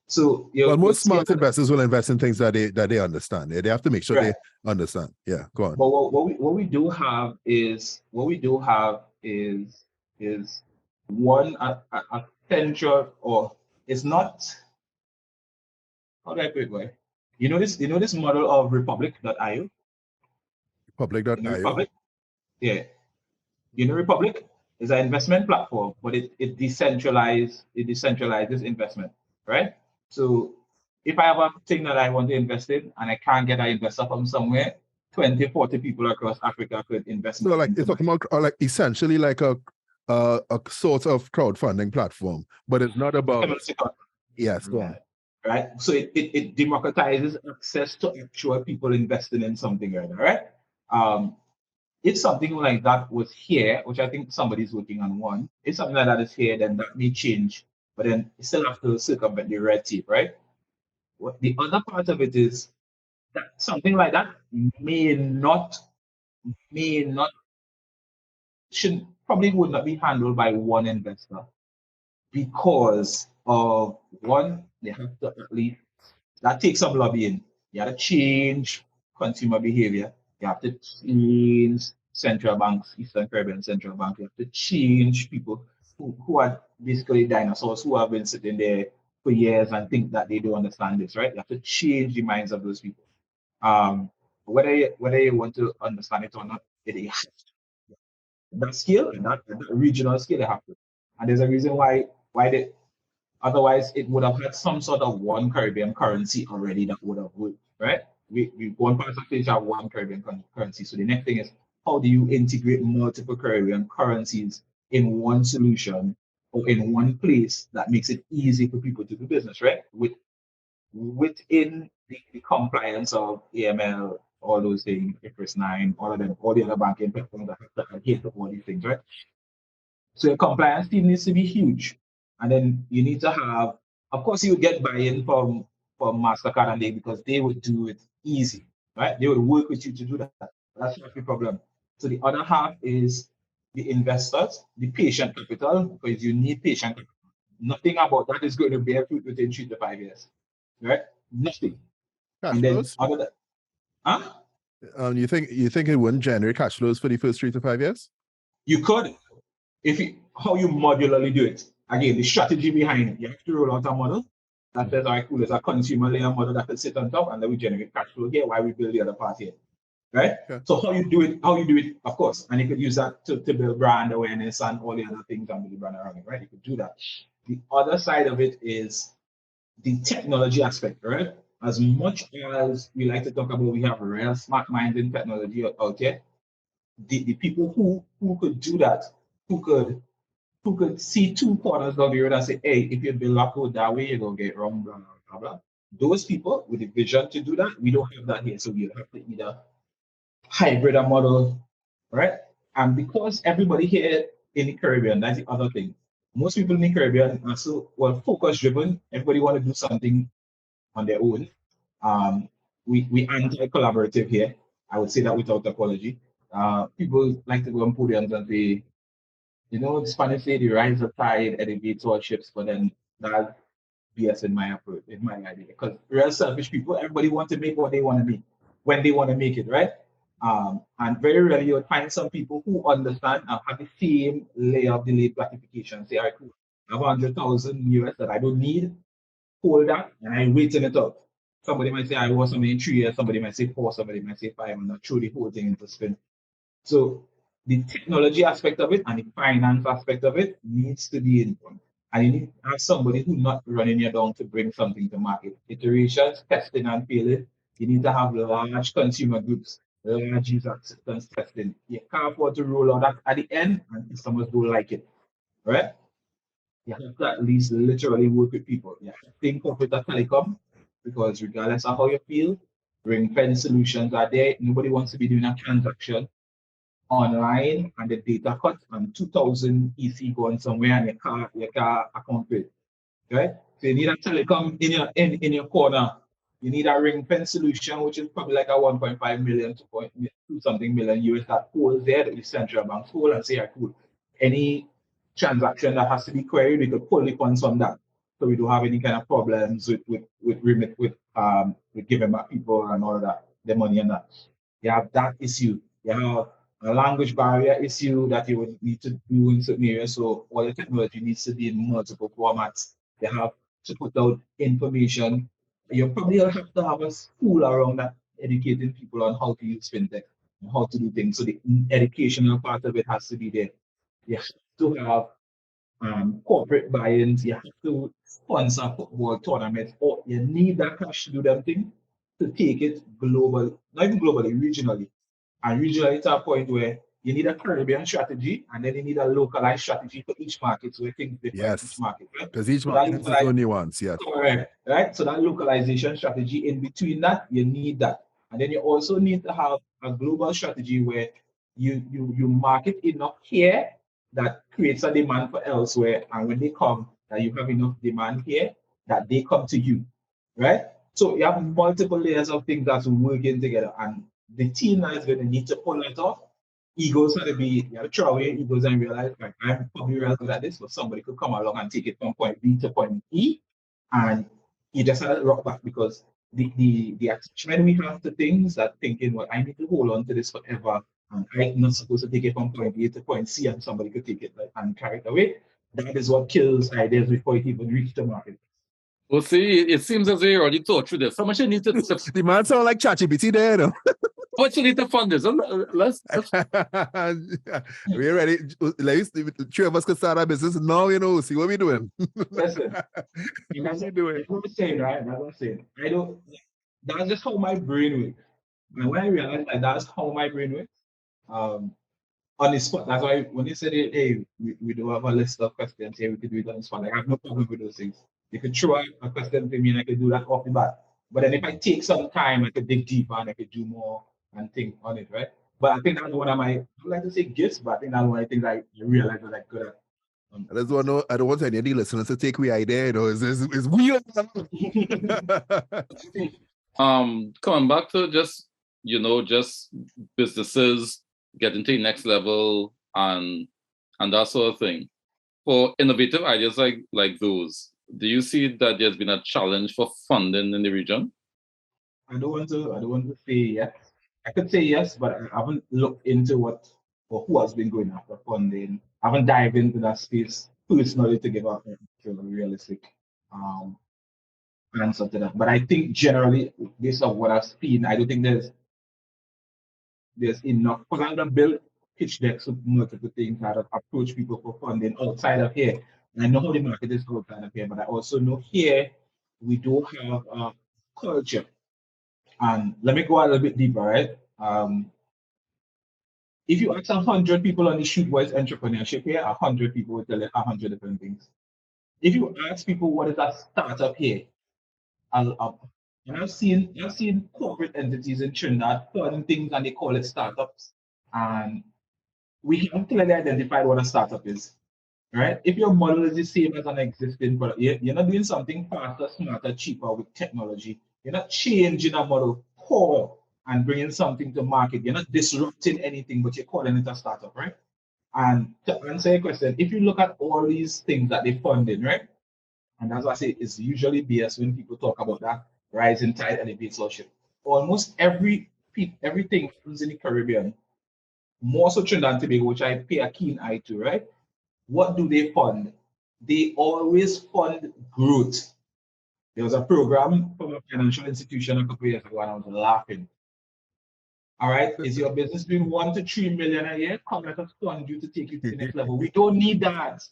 So most smart investors will invest in things that they understand. They have to make sure they understand. Yeah, go on. But what we do have is one a central, or it's not. How do I put it, boy? You know this model of Republic.io? Republic.io? Republic? Yeah. Republic is an investment platform, but it decentralizes investment, right? So if I have a thing that I want to invest in and I can't get an investor from somewhere, 20, 40 people across Africa could invest. So like it's talking about like essentially like a sort of crowdfunding platform, but it's not about yes, go on. Right. So it democratizes access to actual people investing in something right? If something like that was here, which I think somebody's working on one, if something like that is here, then that may change, but then you still have to circumvent the red tape, right? The other part of it is that something like that probably would not be handled by one investor, because of one, they have to at least, that takes some lobbying. You have to change consumer behavior. You have to change central banks, Eastern Caribbean central bank. You have to change people who are basically dinosaurs who have been sitting there for years and think that they don't understand this, right? You have to change the minds of those people. Whether you want to understand it or not, it has that scale and that regional scale they have to. And there's a reason why they otherwise it would have had some sort of one Caribbean currency already that would have worked, right? We one part of stage have one Caribbean currency. So the next thing is how do you integrate multiple Caribbean currencies in one solution or in one place that makes it easy for people to do business, right? Within the compliance of AML, all those things, IFRS 9, all of them, all the other banking platforms that have to adhere to all these things, right? So your compliance team needs to be huge. And then you need to have, of course, you would get buy-in from MasterCard and they because they would do it easy, right? They would work with you to do that. That's not the problem. So the other half is the investors, the patient capital, because you need patient capital. Nothing about that is going to bear fruit within 3 to 5 years, right? Nothing. Cash And then flows? other than, huh? You think it wouldn't generate cash flows for the first 3 to 5 years? You could, how you modularly do it. Again, the strategy behind it. You have to roll out a model that says, all right, cool, there's a consumer layer model that can sit on top, and then we generate cash flow here while we build the other part here. Right? Okay. So how you do it, of course, and you could use that to build brand awareness and all the other things and build brand around it, right? You could do that. The other side of it is the technology aspect, right? As much as we like to talk about, we have real smart minds in technology out there. The people who could do that, who could see 2 corners down the road and say, hey, if you build a code that way, you're going to get wrong, blah, blah, blah, blah. Those people with the vision to do that, we don't have that here. So we'll have to either hybrid a model, right? And because everybody here in the Caribbean, that's the other thing. Most people in the Caribbean are so focus driven. Everybody want to do something on their own. We anti-collaborative here. I would say that without apology. People like to go on podiums and say, the Spanish say the rise of tide elevates all ships, but then that's BS in my approach, in my idea. Because real selfish people, everybody want to make what they want to make when they want to make it, right? And very rarely you'll find some people who understand and have the same layer of delayed gratification. Say, all right, cool, I have 100,000 US that I don't need, hold that, and I'm waiting it out. Somebody might say, I want something in 3 years, somebody might say 4, somebody might say 5, and not throw the whole thing into spin. So the technology aspect of it and the finance aspect of it needs to be in one. And you need to have somebody who's not running you down to bring something to market. Iterations, testing and failing. You need to have large consumer groups, large user acceptance testing. You can't afford to roll out that at the end and customers don't like it. Right? You have to at least literally work with people. You have to think of it as telecom because regardless of how you feel, ring fence solutions are there. Nobody wants to be doing a transaction online and the data cut and 2000 EC going somewhere and your car account paid, right? So you need a telecom in your corner. You need a ring fence solution, which is probably like a 1.5 million to 2 something million US that holds there that the central bank hold and say, cool, any transaction that has to be queried, we could pull the funds from that. So we don't have any kind of problems with giving back people and all of that, the money and that. You have that issue. You have a language barrier issue that you would need to do in certain areas. So all the technology needs to be in multiple formats. They have to put out information. You probably have to have a school around that educating people on how to use fintech and how to do things. So the educational part of it has to be there. You have to have corporate buy-ins. You have to sponsor football tournaments. Or you need that cash to do them things to take it global, not even globally, regionally. And regionally to a point where you need a Caribbean strategy and then you need a localized strategy for each market. So things differ in each Yes, market. Right? because each So market has its own nuance. Yes. correct, right? So that localization strategy in between that, you need that. And then you also need to have a global strategy where you market enough here that creates a demand for elsewhere. And when they come, that you have enough demand here that they come to you, right? So you have multiple layers of things that's working together. And the team that is going to need to pull it off egos had to be, you have to throw away egos and realize, like, I'm probably real good at this, but somebody could come along and take it from point B to point E, and you just had to rock back because the attachment we have to things, that thinking, well, I need to hold on to this forever, and I'm not supposed to take it from point A to point C, and somebody could take it, like, and carry it away. That is what kills ideas before it even reaches the market. Well, see, it seems as though you already thought through this. How much you need to The man sound like ChatGPT there, though. how much you need to fund this? Let's We're ready. Like, three of us could start our business now, see what we doing. Listen, What we doing? that's what I'm saying, right? That's what I'm saying. I don't, that's just how my brain works. And when I realized that that's how my brain works, on the spot, that's why when you said, hey, we do have a list of questions here, we could do it on the spot. Like, I have no problem with those things. You could throw out a question to me and I could do that off the bat. But then if I take some time, I could dig deeper and I could do more and think on it, right? But I think that's one of my, I don't like to say gifts, but I think that's one of the things I realize that I'm good at. I don't want any of the listeners to take away idea, it's weird. Coming back to just businesses getting to the next level and that sort of thing. For innovative ideas like those, do you see that there's been a challenge for funding in the region? I don't want to say yes. I could say yes, but I haven't looked into what or who has been going after funding. I haven't dived into that space personally to give out a realistic answer to that. But I think generally, based on what I've seen, I don't think there's enough. Because I'm gonna build pitch decks with multiple things that approach people for funding outside of here. And I know how the market is outside of here, but I also know here we do have a culture. And let me go a little bit deeper, right? If you ask 100 people on the street what is entrepreneurship here, 100 people will tell you 100 different things. If you ask people what is a startup here, and I've seen corporate entities in Trinidad fund things and they call it startups. And we haven't clearly identified what a startup is, right? If your model is the same as an existing product, you're not doing something faster, smarter, cheaper with technology. You're not changing a model core and bringing something to market. You're not disrupting anything, but you're calling it a startup, right? And to answer your question, if you look at all these things that they funded, right? And that's why I say it's usually BS when people talk about that rising tide elevates all ship. Almost everything happens in the Caribbean, more so Trinidad and Tobago, which I pay a keen eye to, right? What do they fund? They always fund growth. There was a program from a financial institution a couple of years ago, and I was laughing. All right, is your business doing 1 to 3 million a year? Come, let us fund you to take you to the next level. We don't need that.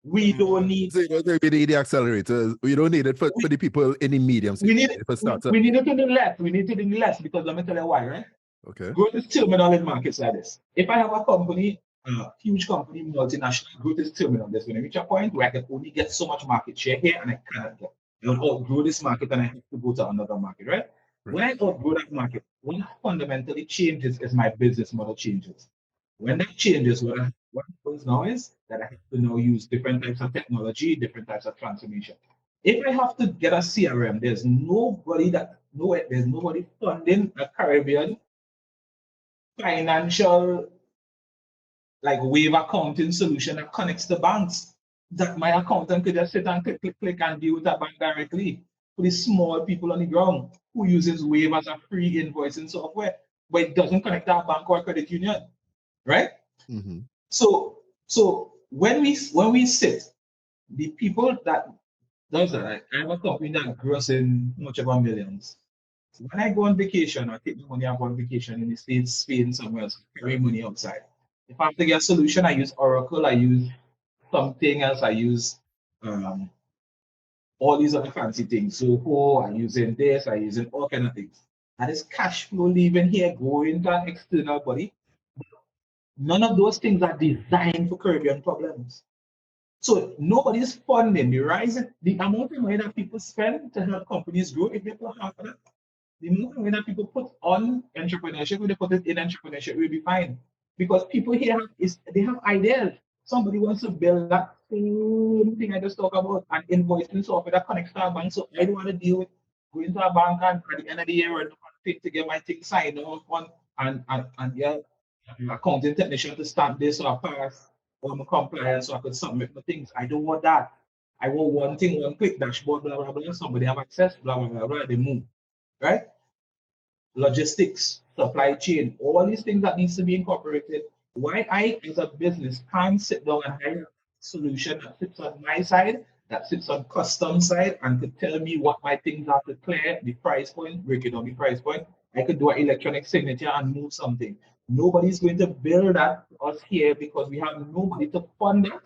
We don't need. So we need the accelerator. We don't need it for the people in the medium. We need it for startups. We need it to the left. We need it in the left because let me tell you why, right? Okay. Growth is terminal in markets like this. If I have a company, a huge company, multinational, growth is terminal. There's going to reach a point where I can only get so much market share here and I cannot get. I'll outgrow this market and I have to go to another market, right? When I outgrow that market, what fundamentally changes is my business model changes. When that changes, what happens now is that I have to now use different types of technology, different types of transformation. If I have to get a CRM, there's nobody funding a Caribbean financial like wave accounting solution that connects the banks. That my accountant could just sit and click and deal with that bank directly. For the small people on the ground who uses Wave as a free invoicing software, but it doesn't connect to a bank or credit union, right? Mm-hmm. So when we sit, the people that does that, I have a company that grows in much about millions. So when I go on vacation or take my money out on vacation in the States, Spain, somewhere else, carry money outside. If I have to get a solution, I use Oracle, I use something else, I use all these other fancy things. So I'm using this, I'm using all kind of things. That is cash flow leaving here, going to an external body. None of those things are designed for Caribbean problems. So nobody's funding the amount of money that people spend to help companies grow. If they put half of that, the amount of money that people put on entrepreneurship, when they put it in entrepreneurship, will be fine. Because people here they have ideas. Somebody wants to build that same thing I just talked about, an invoicing software that connects to a bank. So I don't want to deal with going to a bank and at the end of the year, I don't want to get my thing signed off on and yeah. an accounting technician to stamp this or pass or my compliance so I could submit my things. I don't want that. I want one thing, one quick dashboard, blah, blah, blah. Somebody have access, blah, blah, blah, blah, they move. Right? Logistics, supply chain, all these things that needs to be incorporated. Why I, as a business, can't sit down and hire a solution that sits on my side, that sits on custom side, and could tell me what my things are to clear, the price point, break it down the price point. I could do an electronic signature and move something. Nobody's going to build that for us here because we have nobody to fund it,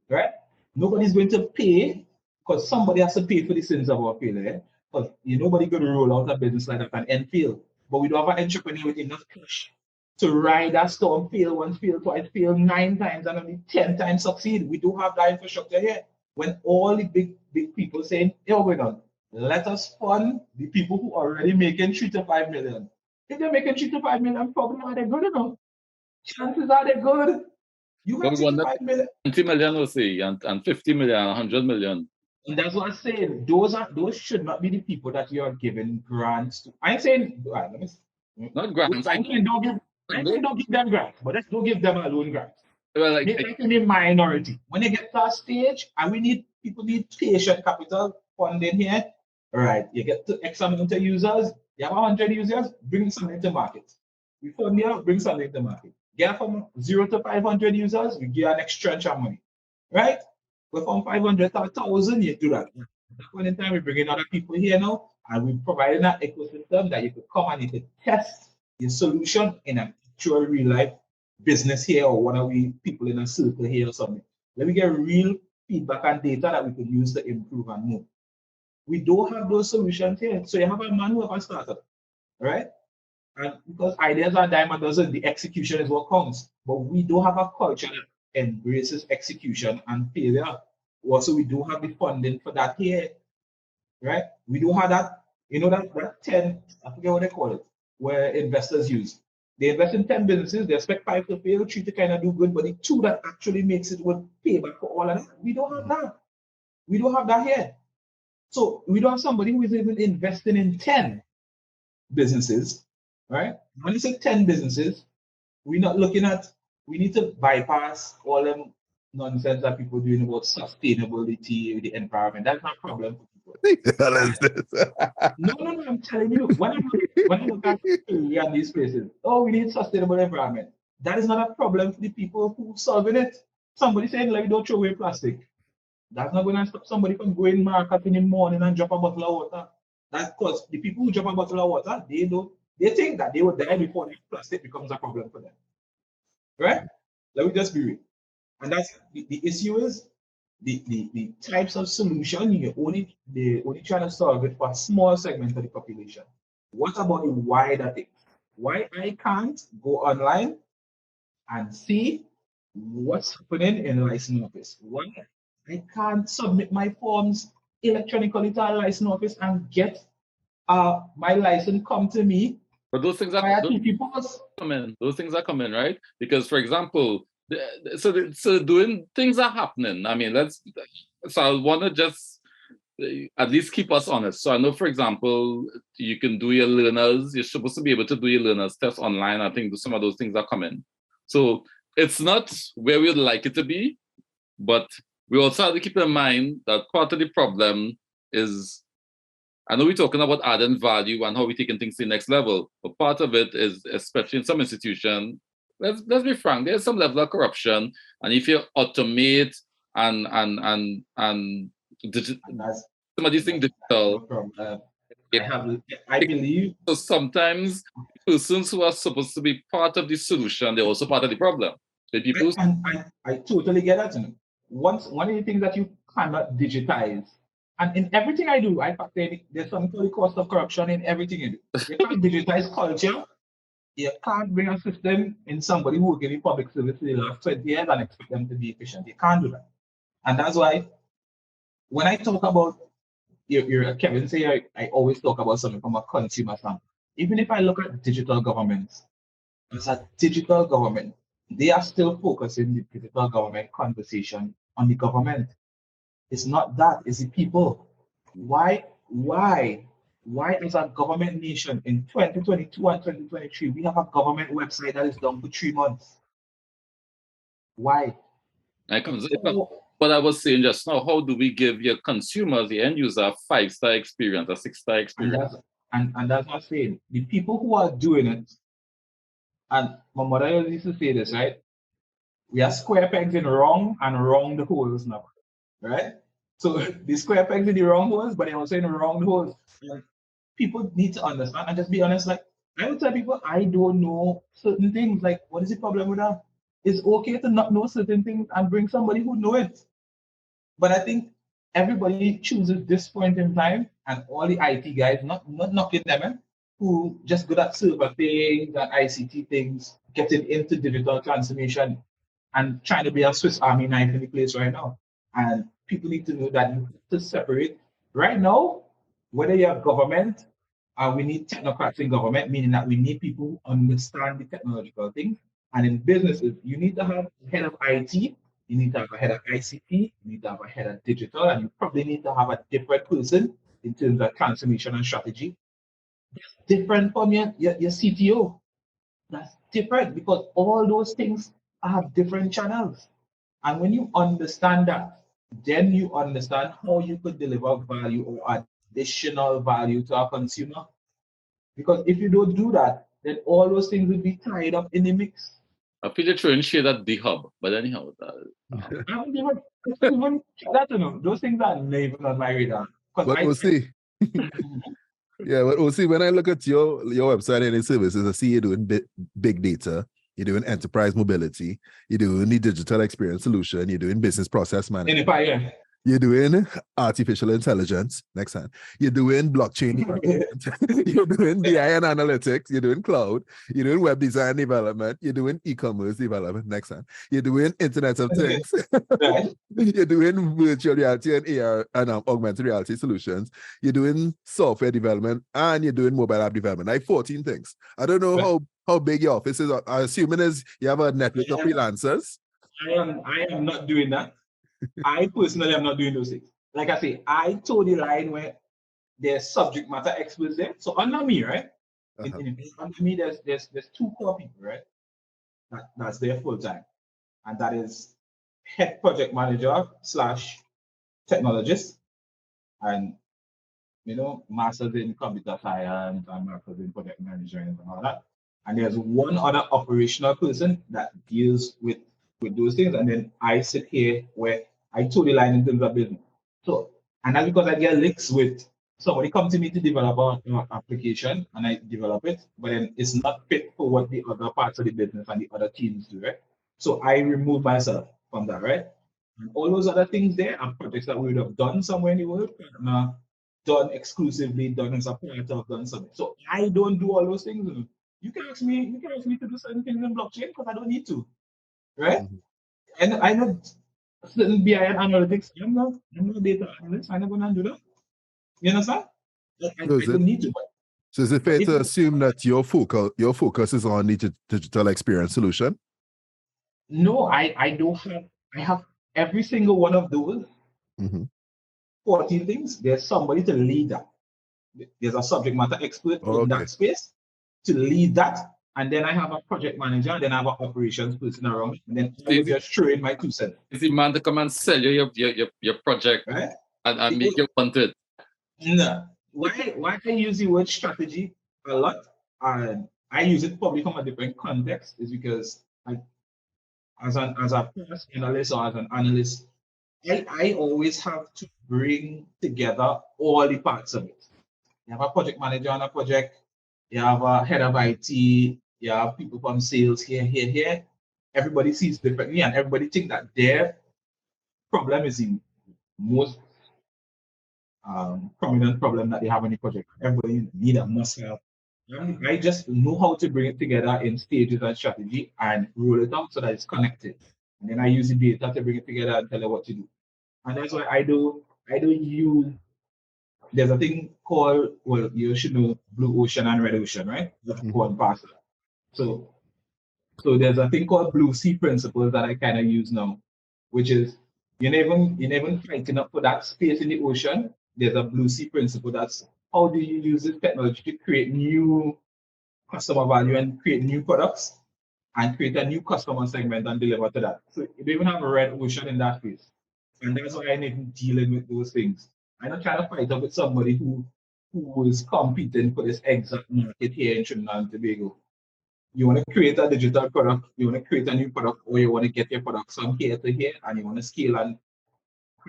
right? Nobody's going to pay because somebody has to pay for the sins of our failure. Because nobody going to roll out a business like that and end fail. But we don't have an entrepreneur with enough cash to ride that storm, fail once, fail twice, fail 9 times, and only 10 times succeed. We do have that infrastructure here. When all the big people saying, hey, what's going on? Let us fund the people who are already making 3 to 5 million. If they're making 3 to 5 million, probably are they good enough? Chances are they good. You got 3 to 5 million. 20 million, Ocey, and 50 million, 100 million. And that's what I'm saying. Those should not be the people that you are giving grants to. I'm saying, right, let me see. Not grants. I'm saying don't give them grants, but let's don't give them a loan grants. Well, like, Make them a minority. When they get to that stage, and people need patient capital funding here. All right, you get to X amount of users, you have 100 users, bring something to market. We fund here, bring something to market. Get from 0 to 500 users, we give an extra tranche of money. Right? But from 500 to 1,000, you do that. At that point in time, we bring in other people here now, and we provide that ecosystem that you could come and you could test your solution in an actual real life business here, or one of we people in a circle here or something. Let me get real feedback and data that we could use to improve and move. We don't have those solutions here. So you have a man who have a startup, right? And because ideas are dime a dozen, the execution is what counts. But we don't have a culture that embraces execution and failure. Also, we do have the funding for that here, right? We do have that, that 10, I forget what they call it, where investors use. They invest in 10 businesses, they expect 5 to fail, 3 to kind of do good, but the 2 that actually makes it will pay back for all of that. We don't have that. We don't have that here. So we don't have somebody who is even investing in 10 businesses, right? When you say 10 businesses, we're not looking at, we need to bypass all them nonsense that people doing about sustainability, the environment. That's not a problem for people. No, I'm telling you, when I look at these places, we need sustainable environment. That is not a problem for the people who solving it. Somebody saying, like, don't throw away plastic. That's not going to stop somebody from going market in the morning and drop a bottle of water. That's because the people who drop a bottle of water, they think that they will die before the plastic becomes a problem for them. Right? Let me just be real. And that's the issue is the types of solution they're only trying to solve it for a small segment of the population. What about the wider thing? Why I can't go online and see what's happening in a license office? Why I can't submit my forms electronically to a license office and get my license come to me? But those things are coming. Those things are coming, right? Because, for example, so doing things are happening. I mean, so I want to just at least keep us honest. So I know, for example, you can do your learners. You're supposed to be able to do your learners test online. I think some of those things are coming. So it's not where we'd like it to be, but we also have to keep in mind that part of the problem is, I know we're talking about adding value and how we're taking things to the next level, but part of it is, especially in some institutions, let's be frank, there's some level of corruption. And if you automate and some of these things digital, I believe. So sometimes persons who are supposed to be part of the solution, they're also part of the problem. The people. I totally get that. One of the things that you cannot digitize, and in everything I do, I factor in there's something called the cost of corruption in everything you do. You can't digitize culture. You can't bring a system in somebody who worked in public service for the last 20 years and expect them to be efficient. You can't do that. And that's why when I talk about Kevin say I always talk about something from a consumer standpoint. Even if I look at digital governments, as a digital government, they are still focusing the digital government conversation on the government. It's not that, it's the people. Why why is a government nation in 2022 and 2023, we have a government website that is down for 3 months? Why? But I was saying just now, how do we give your consumers, the end user, a 5-star experience, a 6-star experience? And that's what I'm saying. The people who are doing it, and my mother used to say this, right? We are square pegs in wrong and round holes now, right? So the square pegs in the wrong holes, but they're also in the round holes. Like, people need to understand and just be honest. Like, I would tell people, I don't know certain things. Like, what is the problem with that? It's okay to not know certain things and bring somebody who know it. But I think everybody chooses this point in time, and all the IT guys, not knocking them, who just good at server things and ICT things, getting into digital transformation and trying to be a Swiss Army knife in the place right now. And people need to know that you have to separate. Right now, whether you have government, we need technocrats in government, meaning that we need people who understand the technological things. And in businesses, you need to have a head of IT, you need to have a head of ICT, you need to have a head of digital, and you probably need to have a different person in terms of transformation and strategy. Different from your CTO. That's different because all those things have different channels. And when you understand that, then you understand how you could deliver value or additional value to our consumer. Because if you don't do that, then all those things will be tied up in the mix. I feel you're trying to share that the hub, but anyhow, I haven't even that to know. Those things are not even on my radar. But we'll see. Yeah, but we'll see. When I look at your website and its services, I see you're doing big data, you're doing enterprise mobility, you're doing the digital experience solution, you're doing business process management. You're doing artificial intelligence, next time. You're doing blockchain, you're doing BI and analytics, you're doing cloud, you're doing web design development, you're doing e-commerce development, next time. You're doing Internet of Things, you're doing virtual reality and AR and augmented reality solutions, you're doing software development, and you're doing mobile app development. Like 14 things. I don't know how big your office is. I assume it is you have a network of freelancers. I am not doing that. I personally am not doing those things. Like I say, I told the line where there's subject matter experts there. So under me, right? Under me, there's 2 core people, right? That's there full time, and that is head project manager / technologist, and masters in computer science and masters in project management and all that. And there's one other operational person that deals with those things, and then I sit here where I toe the line in terms of business. So, and that's because I get links with somebody comes to me to develop an application, and I develop it, but then it's not fit for what the other parts of the business and the other teams do, right? So I remove myself from that, right? And all those other things there are projects that we would have done somewhere in the world, done exclusively, done as a part of, done something. So I don't do all those things. You can ask me to do certain things in blockchain because I don't need to, right? And I know certain BI and analytics. I'm not data analyst. I'm not going to do that. You understand? I don't need to. So is it fair to assume that your focus is on the digital experience solution? No, I don't have. I have every single one of those 14 things. There's somebody to lead that. There's a subject matter expert in that space to lead that. And then I have a project manager, and then I have an operations person around, and then I will just throw in my 2 cents. Is the man to come and sell you your project, right? and make you want it? No. Why I use the word strategy a lot, and I use it probably from a different context, is because as a past analyst or as an analyst, I always have to bring together all the parts of it. You have a project manager on a project, you have a head of IT, you have people from sales here. Everybody sees differently, and everybody think that their problem is the most prominent problem that they have on the project. Everybody need a must have. I just know how to bring it together in stages and strategy and roll it out so that it's connected. And then I use the data to bring it together and tell you what to do. And that's why I don't use. There's a thing called, well, you should know blue ocean and red ocean, right? That's one part. So there's a thing called blue sea principles that I kind of use now, which is you're never fighting up for that space in the ocean. There's a blue sea principle that's how do you use this technology to create new customer value and create new products and create a new customer segment and deliver to that. So you don't even have a red ocean in that space. And that's why I need dealing with those things. I'm not trying to fight up with somebody who is competing for this exact market here in Trinidad and Tobago. You want to create a digital product, you want to create a new product, or you want to get your product from here to here, and you want to scale and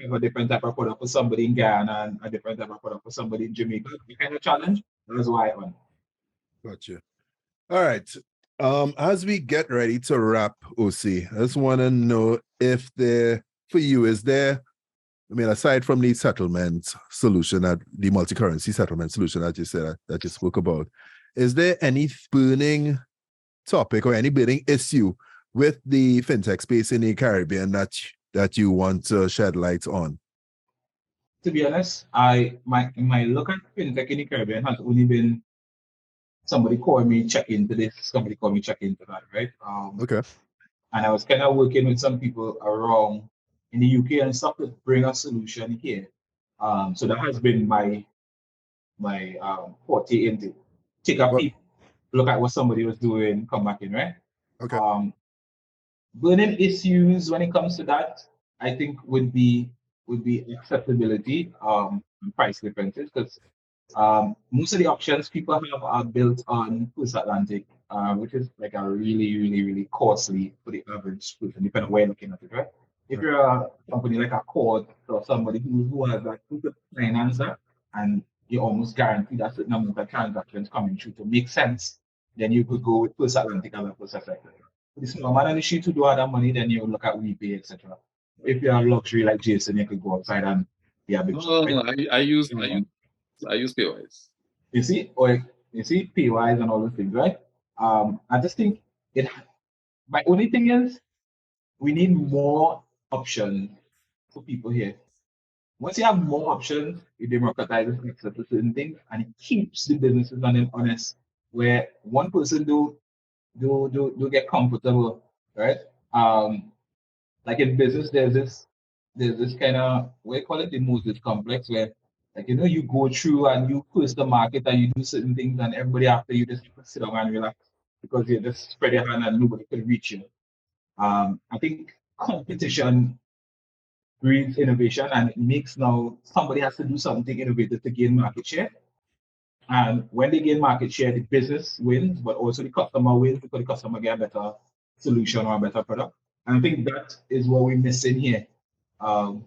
have a different type of product for somebody in Ghana and a different type of product for somebody in Jamaica. The kind of challenge, that's why I want. Gotcha. All right. As we get ready to wrap, Ocey, I just want to know if there, for you, is there, I mean, aside from the settlement solution, that the multi-currency settlement solution that you said, that you spoke about, is there any burning topic or any burning issue with the fintech space in the Caribbean that you want to shed light on? To be honest, my look at fintech in the Caribbean has only been somebody called me check into this, somebody called me check into that, right? Okay. And I was kind of working with some people around in the UK and stuff to bring a solution here. So that has been my forte into take a peep, look at what somebody was doing, come back in, right? Okay. Burning issues when it comes to that, I think would be acceptability and price differences, because most of the options people have are built on First Atlantic, which is like a really costly for the average person, depending on where you're looking at it, right? If you're a company like a Cord or somebody who has that, who could finance that, and you almost guarantee that certain amount of transactions coming through to make sense, then you could go with First Atlantic as a first effective. The small man on the street to do other money, then you look at WePay, etc. If you're a luxury like Jason, you could go outside and be a bit. No, I use POS. You see, or you see PYs and all those things, right? I just think it. My only thing is we need more options for people here. Once you have more options, it democratizes access to certain things and it keeps the businesses running honest. Where one person do get comfortable, right? Like in business, there's this kind of we call it the Moses complex where like you go through and you push the market and you do certain things and everybody after you just sit down and relax because you just spread your hand and nobody could reach you. I think competition breeds innovation and it makes now somebody has to do something innovative to gain market share. And when they gain market share, the business wins, but also the customer wins because the customer get a better solution or a better product. And I think that is what we're missing here. So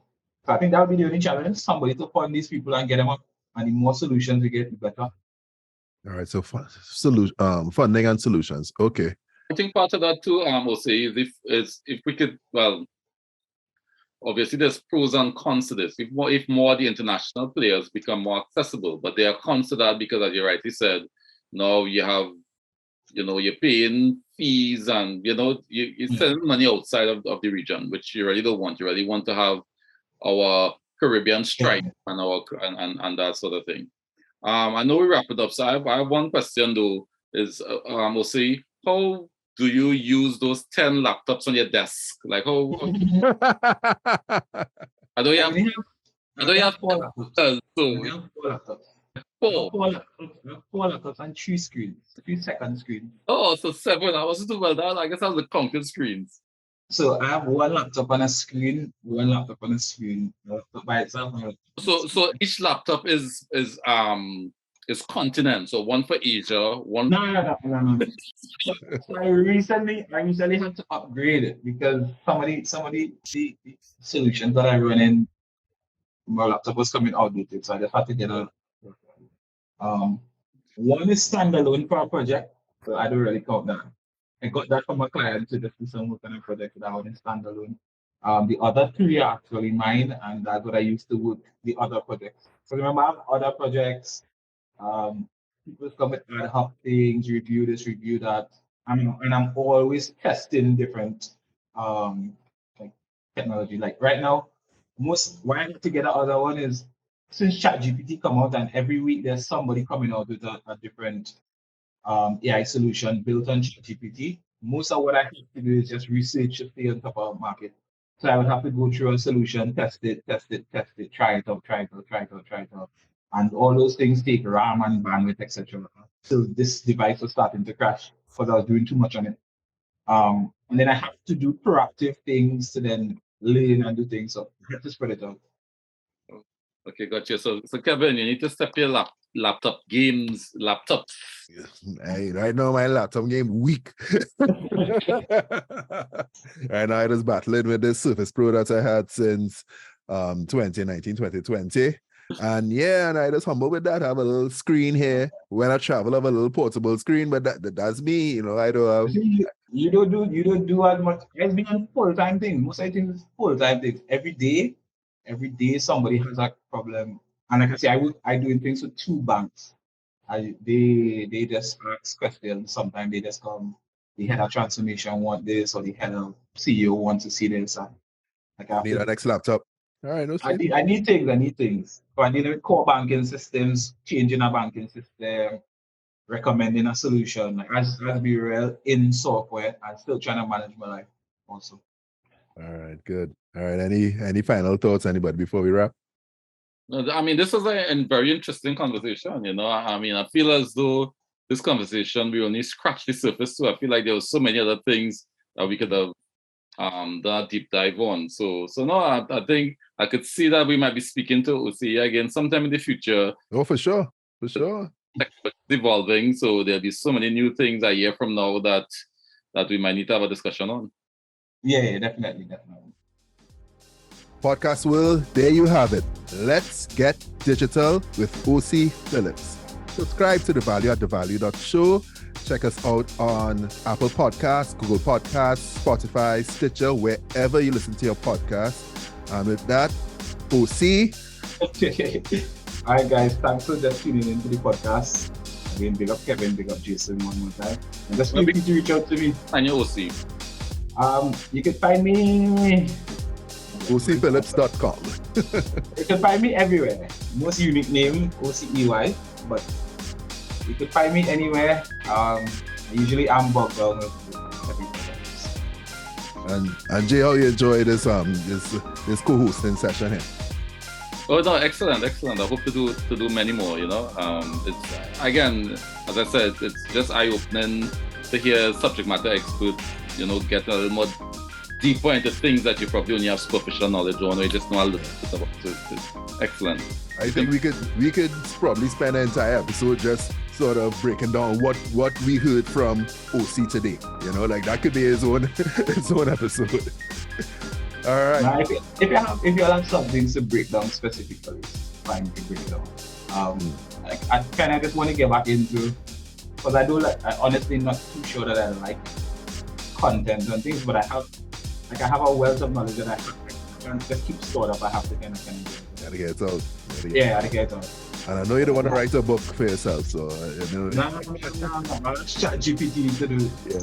I think that would be the only challenge, somebody to fund these people and get them up. And the more solutions we get, the better. All right, so funding and solutions. Okay. I think part of that too, Ocey, is if we could, well, obviously there's pros and cons to this. If more the international players become more accessible, but they are cons to that because, as you rightly said, now you have, you're paying fees and, you're sending money outside of the region, which you really don't want. You really want to have our Caribbean strike and our and that sort of thing. I know we wrap it up, so I have one question though. Is Ocey, how do you use those 10 laptops on your desk? Like how I know you have 4 laptops. so 4 laptops. four. 4 laptops and 3 screens, 3 second screens. Oh, so 7. I wasn't too well done. I guess I was counting screens. So I have 1 laptop on a screen, 1 laptop on a screen, laptop by itself. So each laptop is continent. So one for Asia, one. No. So I recently had to upgrade it because some of the solutions that I run in my laptop was coming outdated. So I just had to get a one is standalone for a project, so I don't really count that. I got that from a client to just do some work on a project that one is standalone. The other 3 are actually mine, and that's what I used to work the other projects. So remember, I have other projects. People come with ad hoc things, review this, review that, and I'm always testing different like technology. Like right now, why I have to get the other one is since ChatGPT come out and every week there's somebody coming out with a different AI solution built on ChatGPT. Most of what I have to do is just research to stay on top of the market. So I would have to go through a solution, test it, try it out. and all those things take RAM and bandwidth, etc. So this device was starting to crash because I was doing too much on it. And then I have to do proactive things to then learn and do things. So I have to spread it out. Okay, gotcha. So Kevin, you need to step your laptop. Hey, right now my laptop game weak. Right now I was battling with this Surface Pro that I had since 2019, 2020. And yeah, and I just humble with that. I have a little screen here. When I travel, I have a little portable screen, but that's me, you know. I don't have. You don't do as much. It's been a full-time thing. Most of the things is full-time things. Every day somebody has a problem. And like I say, I doing things with two banks. They just ask questions. Sometimes they just come. The head of transformation want this, or the head of CEO wants to see this. And like I Need a next laptop. All right, no I need things. So I need with core banking systems, changing a banking system, recommending a solution. Like as be real in software, I'm still trying to manage my life also. All right, good. All right, any final thoughts, anybody, before we wrap? No, I mean, this is a very interesting conversation, you know. I mean, I feel as though this conversation, we only scratched the surface, so I feel like there was so many other things that we could have done a deep dive on. So no, I think I could see that we might be speaking to Ocey again sometime in the future. Oh, for sure. It's evolving, so there'll be so many new things a year from now that we might need to have a discussion on. Yeah, definitely. Podcast world, there you have it. Let's get digital with Ocey Phillips. Subscribe to The Value at thevalue.show. Check us out on Apple Podcasts, Google Podcasts, Spotify, Stitcher, wherever you listen to your podcast. And with that, Ocey. All right, guys. Thanks for just tuning into the podcast. Again, big up Kevin, big up Jason one more time. And just feel free to reach out to me. And your Ocey. You can find me OceyPhillips.com. You can find me everywhere. Most unique name, OCEY, but you can find me anywhere. Usually I'm bogged down with everything else. And Jay, how you enjoy this co-hosting session here? Oh no, excellent. I hope to do many more, you know. It's again, as I said, it's just eye-opening to hear subject matter experts, you know, get a little more deeper into things that you probably only have superficial knowledge on, or you just know a little bit about. So it's excellent. I think we could probably spend an entire episode just sort of breaking down what we heard from Ocey today. You know, like that could be his own episode. All right. Now, if you have some things to break down specifically, fine, you can break it down. Like I kind of just want to get back into, because I honestly not too sure that I like content and things, but I have a wealth of knowledge that I can't just keep stored up. I have to kind of Gotta get it out. Gotta get it out. And I know you don't want to write a book for yourself, so you know. No. Chat GPT to do it. Yeah.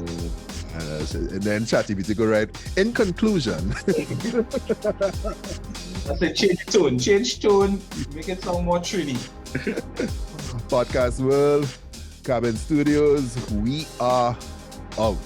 And then ChatGPT go right. In conclusion. I said change tone, make it sound more trendy. Podcast world, Cabin Studios, we are out.